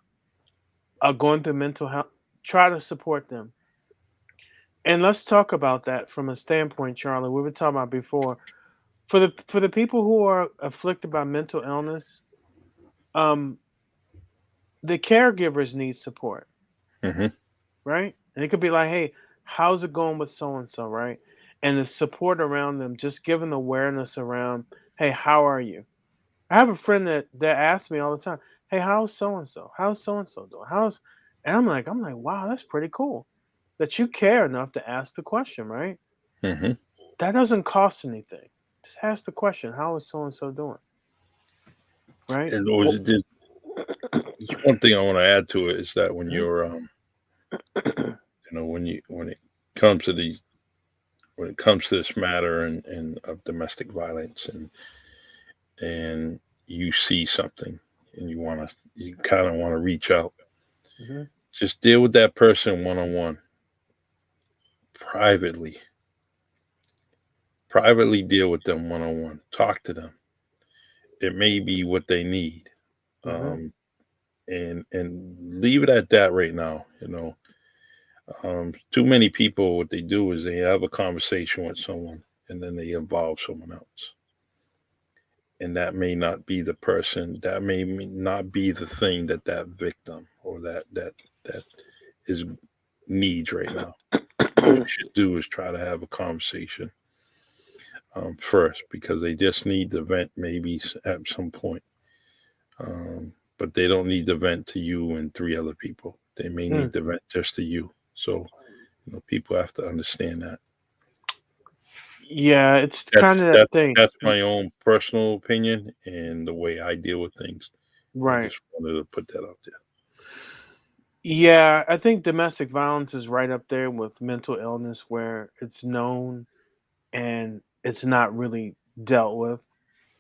going through mental health, try to support them. And let's talk about that from a standpoint, Charlie. We were talking about before. For the people who are afflicted by mental illness, um, the caregivers need support,
Hmm.
right? And it could be like, hey, how's it going with so and so, right? And the support around them, just giving awareness around, hey, how are you? I have a friend that asks me all the time, hey, how's so and so? How's so and so doing? And I'm like, wow, that's pretty cool that you care enough to ask the question, right?
Hmm.
That doesn't cost anything. Just ask the question, how is so and so doing, right?
And always
Well,
did. There's one thing I want to add to it is that when
mhm.
you're, when it comes to the when it comes to this matter and of domestic violence and you see something and you kind of want to reach out,
Mhm.
just deal with that person one on one, privately. Privately deal with them one on one. Talk to them. It may be what they need,
Mhm.
um, and leave it at that right now. Too many people, what they do is they have a conversation with someone and then they involve someone else, and that may not be the person. That may not be the thing that victim or that is needs right now. What we should do is try to have a conversation first, because they just need to vent maybe at some point. But they don't need to vent to you and three other people. They may
Mm.
need to vent just to you. So people have to understand that.
Yeah, it's kind
That's
of that
that's
thing.
that's my own personal opinion and the way I deal with things. I
Right.
just wanted to put that out there.
Yeah, I think domestic violence is right up there with mental illness where it's known and it's not really dealt with.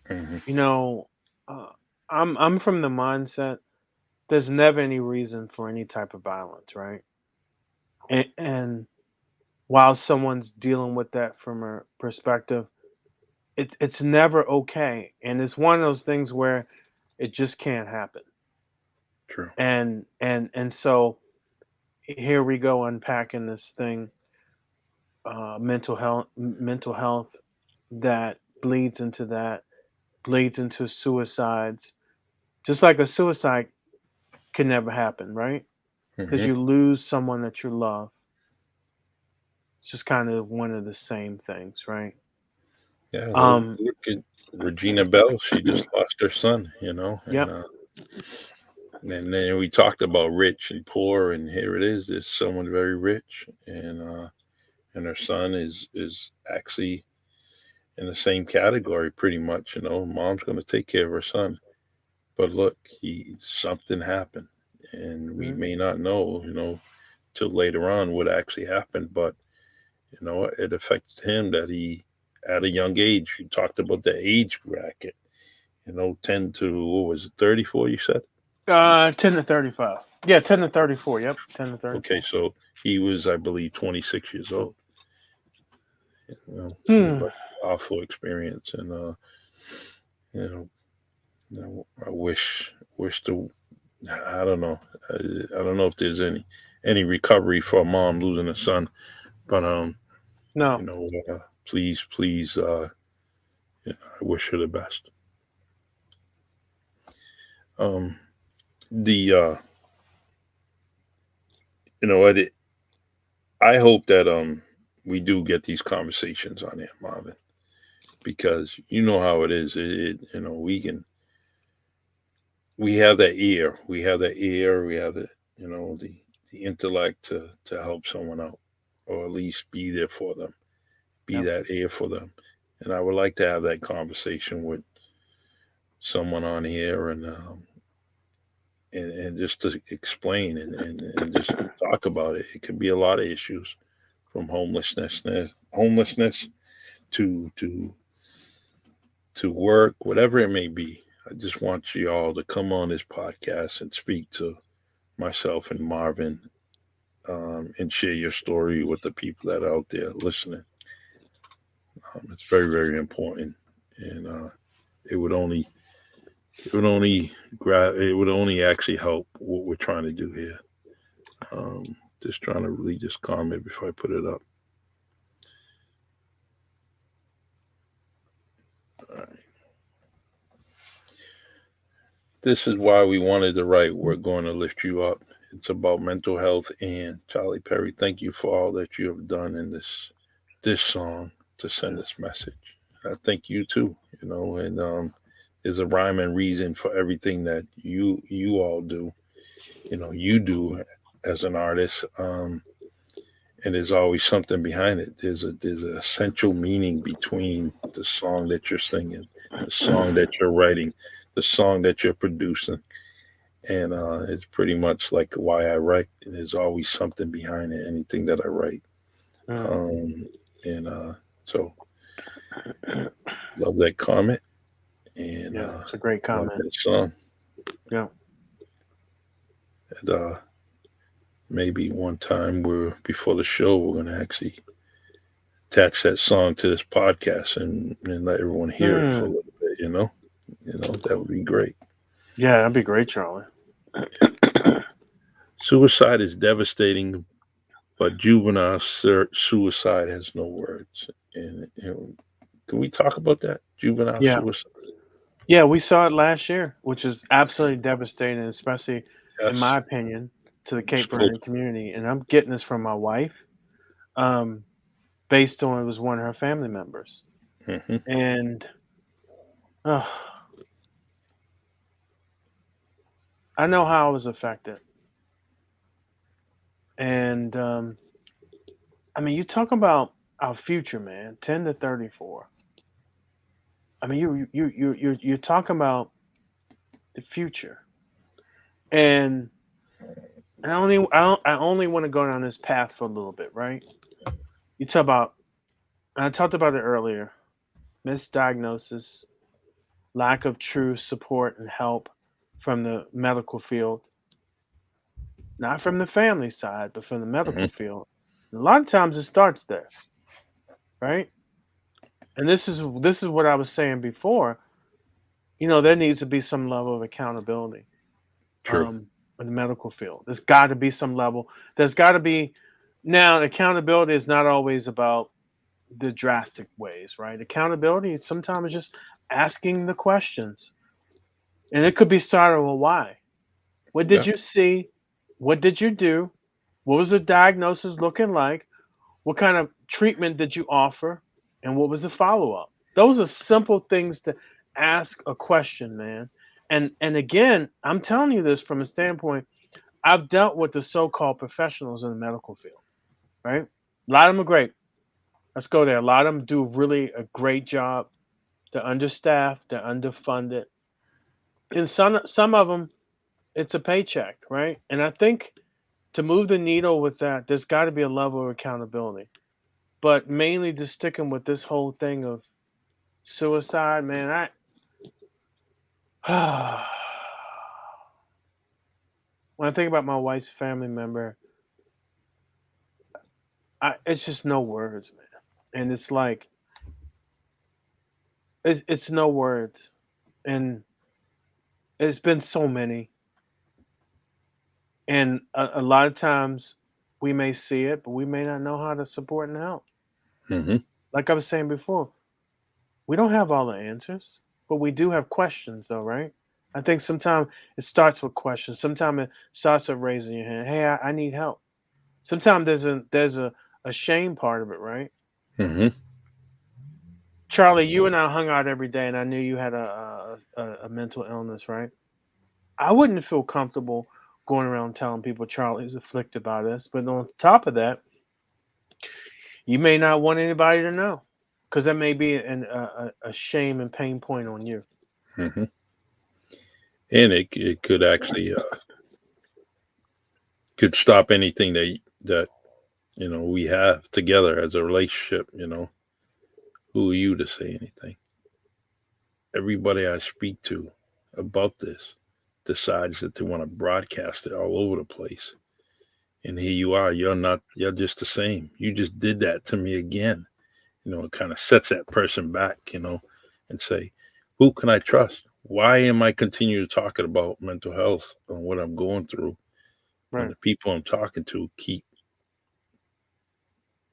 Hmm.
You know, uh, I'm from the mindset there's never any reason for any type of violence, right? And while someone's dealing with that from a perspective, it's never okay, and it's one of those things where it just can't happen.
True.
And so here we go unpacking this thing, mental health. that bleeds into suicides. Just like a suicide can never happen, right? Because
Hmm.
you lose someone that you love. It's just kind of one of the same things, right?
Yeah,
Um,
look at Regina Bell. She just lost her son,
yep,
and then we talked about rich and poor, and here it is. There's someone very rich, and her son is actually in the same category, pretty much. Mom's going to take care of her son, but look, he something happened, and we
mhm,
may not know, till later on what actually happened, but it affected him that he at a young age. You talked about the age bracket, 10 to what was it, 34? You said
10 to 35. Yeah, 10 to 34. Yep, 10 to 34.
okay, so he was, I believe, 26 years old.
Hmm.
But awful experience, and you know, I wish to. I don't know. I don't know if there's any recovery for a mom losing a son, but
No.
please, I wish her the best. Um, the what I hope that we do get these conversations on here, Marvin, because you know how it is. We have that ear, we have the intellect to help someone out, or at least be there for them, be
Yep.
that ear for them. And I would like to have that conversation with someone on here, and just to explain, and just talk about it. It could be a lot of issues, from homelessness to work, whatever it may be. I just want you all to come on this podcast and speak to myself and Marvin, and share your story with the people that are out there listening. It's very, very important, and it would only it would only actually help what we're trying to do here. Just trying to really just calm it before I put it up. All right. This is why we wanted to write "We're Going to Lift You Up." It's about mental health, and Charlie Perry, thank you for all that you have done in this song to send this message. I thank you too, and there's a rhyme and reason for everything that you all do. You do as an artist, and there's always something behind it. There's an essential meaning between the song that you're singing, the song that you're writing, the song that you're producing, and it's pretty much like why I write. There's always something behind it. Anything that I write,
Mm.
and so love that comment, and
Yeah, it's a great
love
comment.
that song.
Yeah.
And maybe one time we're before the show, we're gonna actually attach that song to this podcast, and let everyone hear it for a
Hmm.
little bit. That would be great.
Yeah, that'd be great, Charlie.
Suicide is devastating, but juvenile suicide has no words. And can we talk about that juvenile
Yeah.
suicide?
Yeah, we saw it last year, which is absolutely devastating, especially in
Yes,
my opinion, to the
it's
Cape
close.
Verdean community. And I'm getting this from my wife, um, based on it was one of her family members.
Hmm.
And uh, I know how I was affected. And I mean, you talk about our future, man. 10 to 34. I mean, you're talking about the future, and I only want to go down this path for a little bit, right? You talk about, and I talked about it earlier, misdiagnosis, lack of true support and help from the medical field, not from the family side, but from the medical
Hmm.
field. And a lot of times it starts there, right? And this is what I was saying before. There needs to be some level of accountability,
True.
in the medical field. There's got to be some level. There's got to be. Now, accountability is not always about the drastic ways, right? Accountability sometimes is just asking the questions. And it could be started with why. What did
Yeah.
you see? What did you do? What was the diagnosis looking like? What kind of treatment did you offer? And what was the follow up? Those are simple things to ask a question, man. And again, I'm telling you this from a standpoint, I've dealt with the so called professionals in the medical field, right? A lot of them are great. Let's go there. A lot of them do really a great job. They're understaffed, they're underfunded. And some of them, it's a paycheck, right? And I think to move the needle with that, there's got to be a level of accountability. But mainly just sticking with this whole thing of suicide, man. I when I think about my wife's family member, it's just no words, man. And it's like it's no words, and it's been so many, and a lot of times we may see it, but we may not know how to support and help.
Mm-hmm.
Like I was saying before, we don't have all the answers, but we do have questions, though, right? I think sometimes it starts with questions. Sometimes it starts with raising your hand. Hey, I need help. Sometimes there's a shame part of it, right?
Mm-hmm.
Charlie, you and I hung out every day, and I knew you had a mental illness, right? I wouldn't feel comfortable going around telling people Charlie's afflicted by this. But on top of that, you may not want anybody to know because that may be a shame and pain point on you.
Mm-hmm. And it could actually could stop anything that we have together as a relationship. Who are you to say anything? Everybody I speak to about this decides that they want to broadcast it all over the place. And here you are, you're just the same. You just did that to me again. It kind of sets that person back, and say, who can I trust? Why am I continuing talking about mental health and what I'm going through when
Right.
the people I'm talking to keep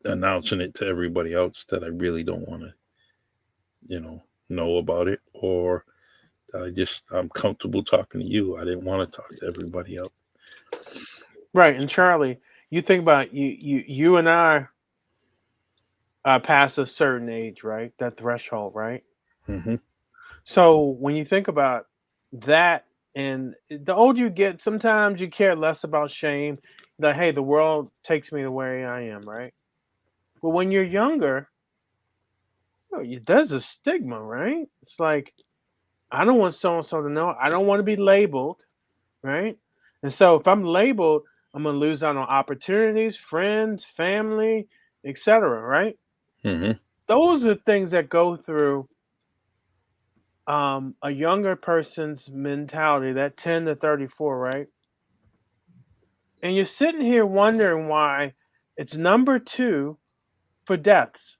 announcing it to everybody else that I really don't want to, know about it, or I'm comfortable talking to you. I didn't want to talk to everybody else.
Right. And Charlie, you think about you and I past a certain age, right? That threshold, right?
Hmm.
So when you think about that, and the older you get, sometimes you care less about shame. That hey, the world takes me the way I am, right? But when you're younger, there's a stigma, right? It's like I don't want so and so to know. I don't want to be labeled, right? And so if I'm labeled, I'm gonna lose out on opportunities, friends, family, etc. Right?
Hmm.
Those are things that go through a younger person's mentality, that 10 to 34, right? And you're sitting here wondering why it's number two for deaths,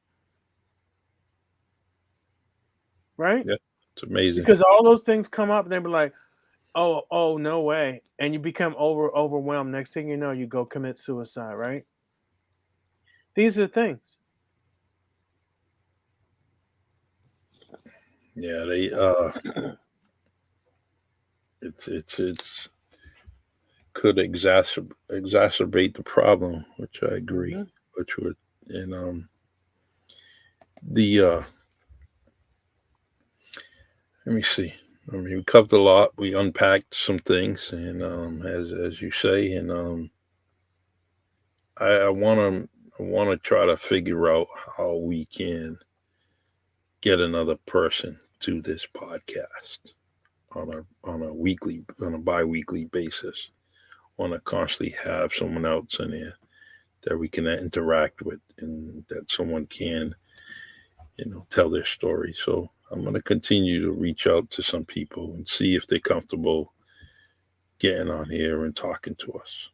right?
Yeah, it's amazing.
Because all those things come up and they be like, oh, no way. And you become overwhelmed. Next thing you know, you go commit suicide, right? These are things.
Yeah, they it's could exacerbate the problem, which I agree.
Hmm.
Which would and the let me see. I mean, we covered a lot. We unpacked some things, and as you say, and I want to try to figure out how we can get another person to this podcast on a bi-weekly basis. Want to constantly have someone else in there that we can interact with, and that someone can tell their story. So I'm going to continue to reach out to some people and see if they're comfortable getting on here and talking to us.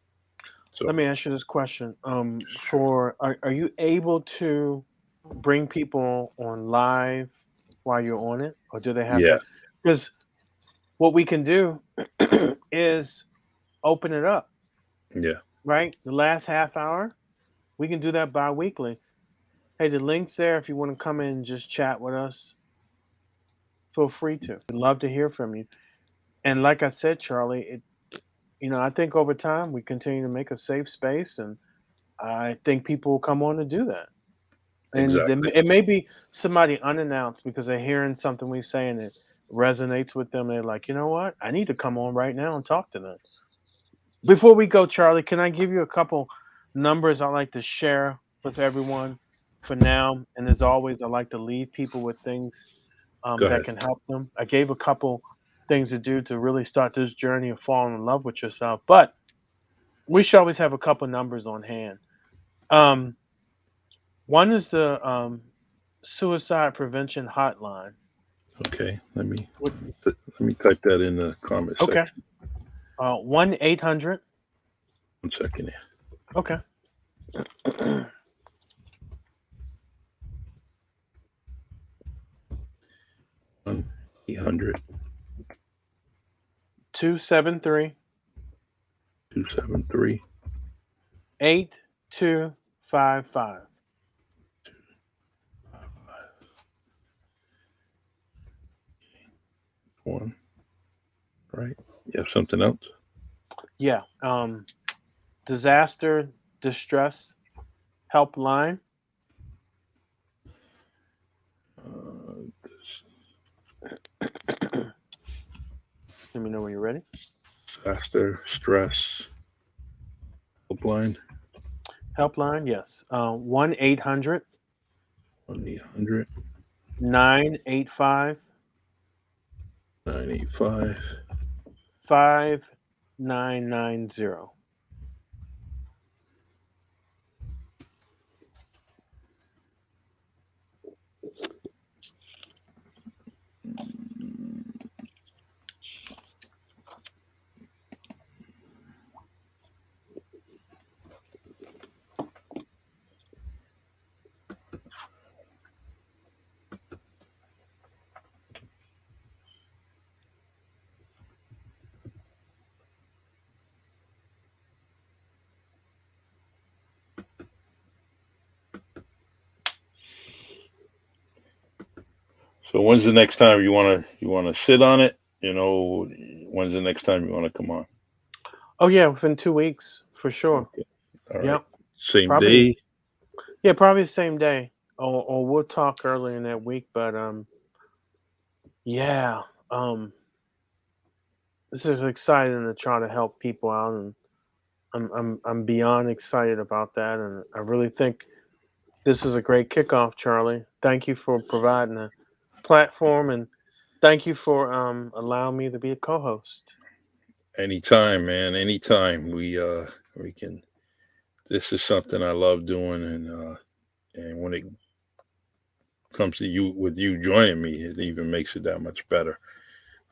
Let
So
me ask you this question.
sure.
Are you able to bring people on live while you're on it, or do they have
Yeah,
to? Because what we can do is open it up,
yeah,
right? The last half hour, we can do that bi-weekly. Hey, the link's there. If you want to come in and just chat with us, feel free to. We'd love to hear from you. And like I said, Charlie, I think over time we continue to make a safe space, and I think people will come on to do that. And
Exactly.
it may be somebody unannounced because they're hearing something we say and it resonates with them. They're like, you know what? I need to come on right now and talk to them. Before we go, Charlie, can I give you a couple numbers I like to share with everyone for now? And as always, I like to leave people with things
Go
that
ahead.
can help them. I gave a couple things to do to really start this journey of falling in love with yourself, but we should always have a couple numbers on hand. Um, One is the suicide prevention hotline.
Okay. Let me
What?
type that in the comment
Okay.
section.
1-800.
1 second here.
Okay.
1-800
273
273
8255.
1. Right. You have something else?
Yeah. Disaster distress helpline. Let me know when you're ready.
Disaster stress helpline.
Helpline, yes. 1-800
1-800
985
985
5990.
So when's the next time you wanna sit on it? When's the next time you wanna come on?
Oh yeah, within 2 weeks for sure.
Okay. All right.
Yep.
Same
Probably.
day.
Yeah, probably the same day, or we'll talk earlier in that week. But yeah, this is exciting to try to help people out, and I'm beyond excited about that, and I really think this is a great kickoff, Charlie. Thank you for providing a platform, and thank you for allowing me to be a co-host.
Anytime, man. Anytime. We can. This is something I love doing, and when it comes to you joining me, it even makes it that much better.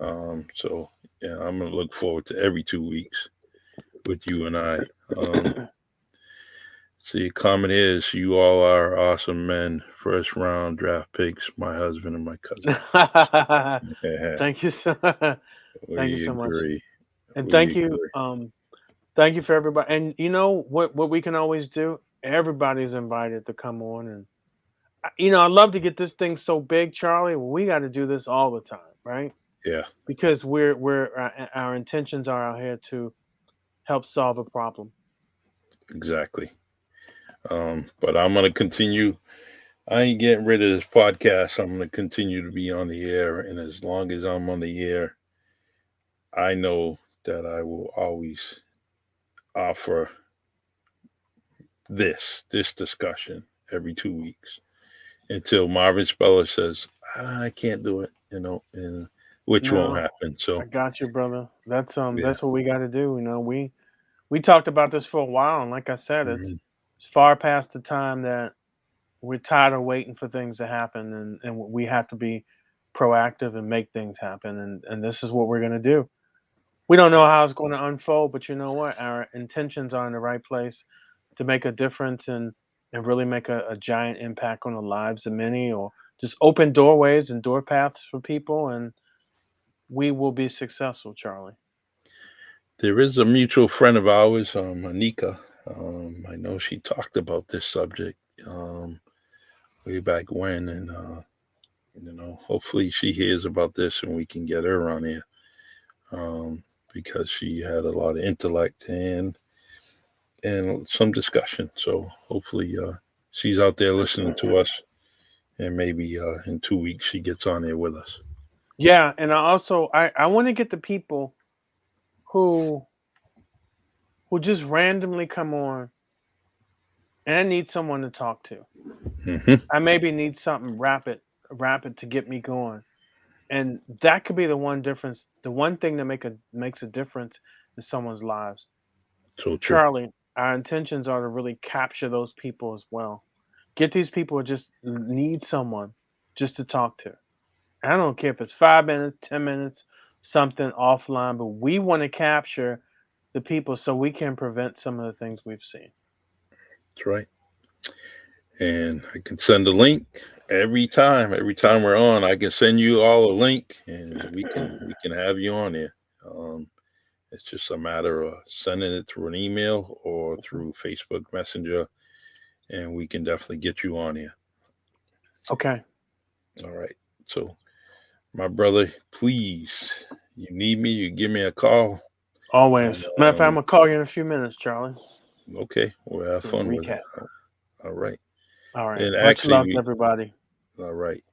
So yeah, I'm gonna look forward to every 2 weeks with you and I. See, comment is you all are awesome men. First round draft picks, my husband and my cousin. Yeah,
Thank you so. Thank you
we
so much,
agree.
and
We
thank you.
agree.
Thank you for everybody. And you know what we can always do? Everybody's invited to come on, and I love to get this thing so big, Charlie. We got to do this all the time, right?
Yeah,
Because our intentions are out here to help solve a problem.
exactly. But I'm gonna continue. I ain't getting rid of this podcast. I'm gonna continue to be on the air, and as long as I'm on the air, I know that I will always offer this discussion every 2 weeks until Marvin Speller says I can't do it, and which won't
No,
happen.
I
So
got you, brother.
yeah,
That's what we got to do. We talked about this for a while, and like I said, it's
mhm,
far past the time that we're tired of waiting for things to happen, and we have to be proactive and make things happen. And this is what we're going to do. We don't know how it's going to unfold, but you know what? Our intentions are in the right place to make a difference and really make a giant impact on the lives of many, or just open doorways and door paths for people, and we will be successful, Charlie.
there is a mutual friend of ours, Anika. I know she talked about this subject. way back when, and hopefully she hears about this and we can get her on here, because she had a lot of intellect and some discussion. So hopefully she's out there listening to us, and maybe in 2 weeks she gets on there with us.
Yeah, and I want to get the people who just randomly come on, and I need someone to talk to.
Mm-hmm.
I maybe need something rapid to get me going, and that could be the one difference, the one thing that makes a difference in someone's lives.
So true.
Charlie, our intentions are to really capture those people as well. Get these people who just need someone just to talk to. I don't care if it's 5 minutes, 10 minutes, something offline, but we want to capture the people so we can prevent some of the things we've seen.
That's right. And I can send a link every time we're on. I can send you all a link, and we can have you on here. It's just a matter of sending it through an email or through Facebook Messenger, and we can definitely get you on here.
Okay.
All right. So, my brother, please, you need me, you give me a call.
Always.
And,
Matter of fact, I'm going to call you in a few minutes, Charlie.
Okay. We'll have fun with it. All right.
All right.
And
Much love to everybody.
All right.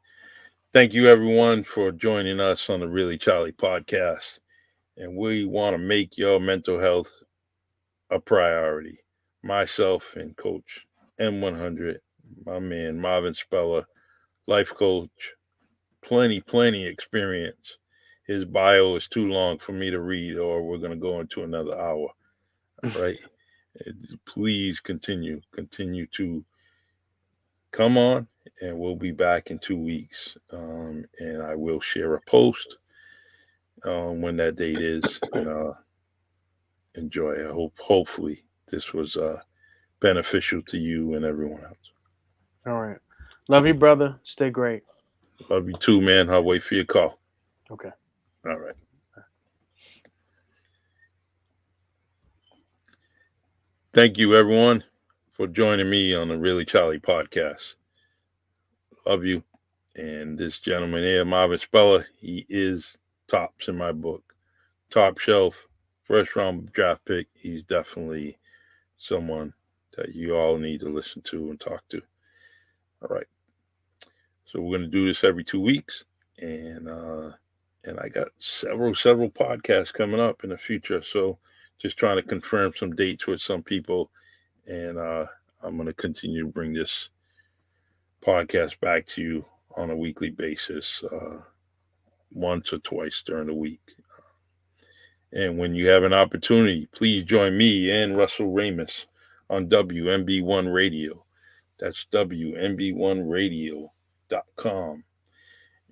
Thank you, everyone, for joining us on the Really Charlie podcast. And we want to make your mental health a priority. Myself and Coach M100, my man Marvin Speller, life coach, plenty experience. His bio is too long for me to read, or we're going to go into another hour. All right. Please continue to come on, and we'll be back in 2 weeks. And I will share a post when that date is. And enjoy. I hopefully this was beneficial to you and everyone else.
All right. Love you, brother. Stay great.
Love you too, man. I'll wait for your call.
Okay.
All right. Thank you, everyone, for joining me on the Really Charlie podcast. Love you. And this gentleman here, Marvin Speller, he is tops in my book. Top shelf, first round draft pick. He's definitely someone that you all need to listen to and talk to. All right. So we're going to do this every 2 weeks. And I got several podcasts coming up in the future. So just trying to confirm some dates with some people. And I'm going to continue to bring this podcast back to you on a weekly basis, once or twice during the week. And when you have an opportunity, please join me and Russell Ramos on WNB One Radio. That's WNB1Radio.com.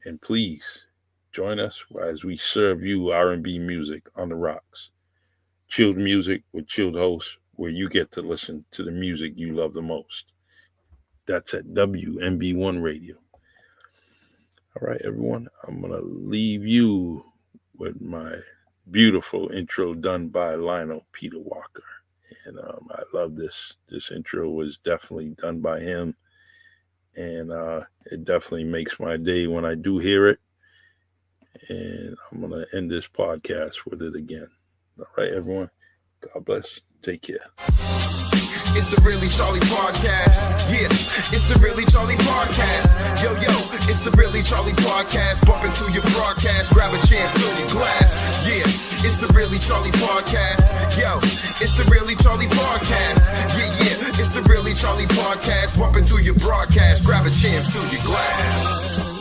And please join us as we serve you R&B music on the rocks. Chilled music with chilled hosts, where you get to listen to the music you love the most. That's at WNB One Radio. All right, everyone, I'm going to leave you with my beautiful intro done by Lionel Peter Walker. And I love this. This intro was definitely done by him. And it definitely makes my day when I do hear it. And I'm going to end this podcast with it again. All right, everyone. God bless. Take care.
It's the Really Charlie podcast. Yeah, it's the Really Charlie podcast. Yo, it's the Really Charlie podcast. Bumping through your broadcast. Grab a chair, fill your glass. Yeah, it's the Really Charlie podcast. Yo, it's the Really Charlie podcast. Yeah, it's the Really Charlie podcast. Bumping through your broadcast. Grab a chair, fill your glass.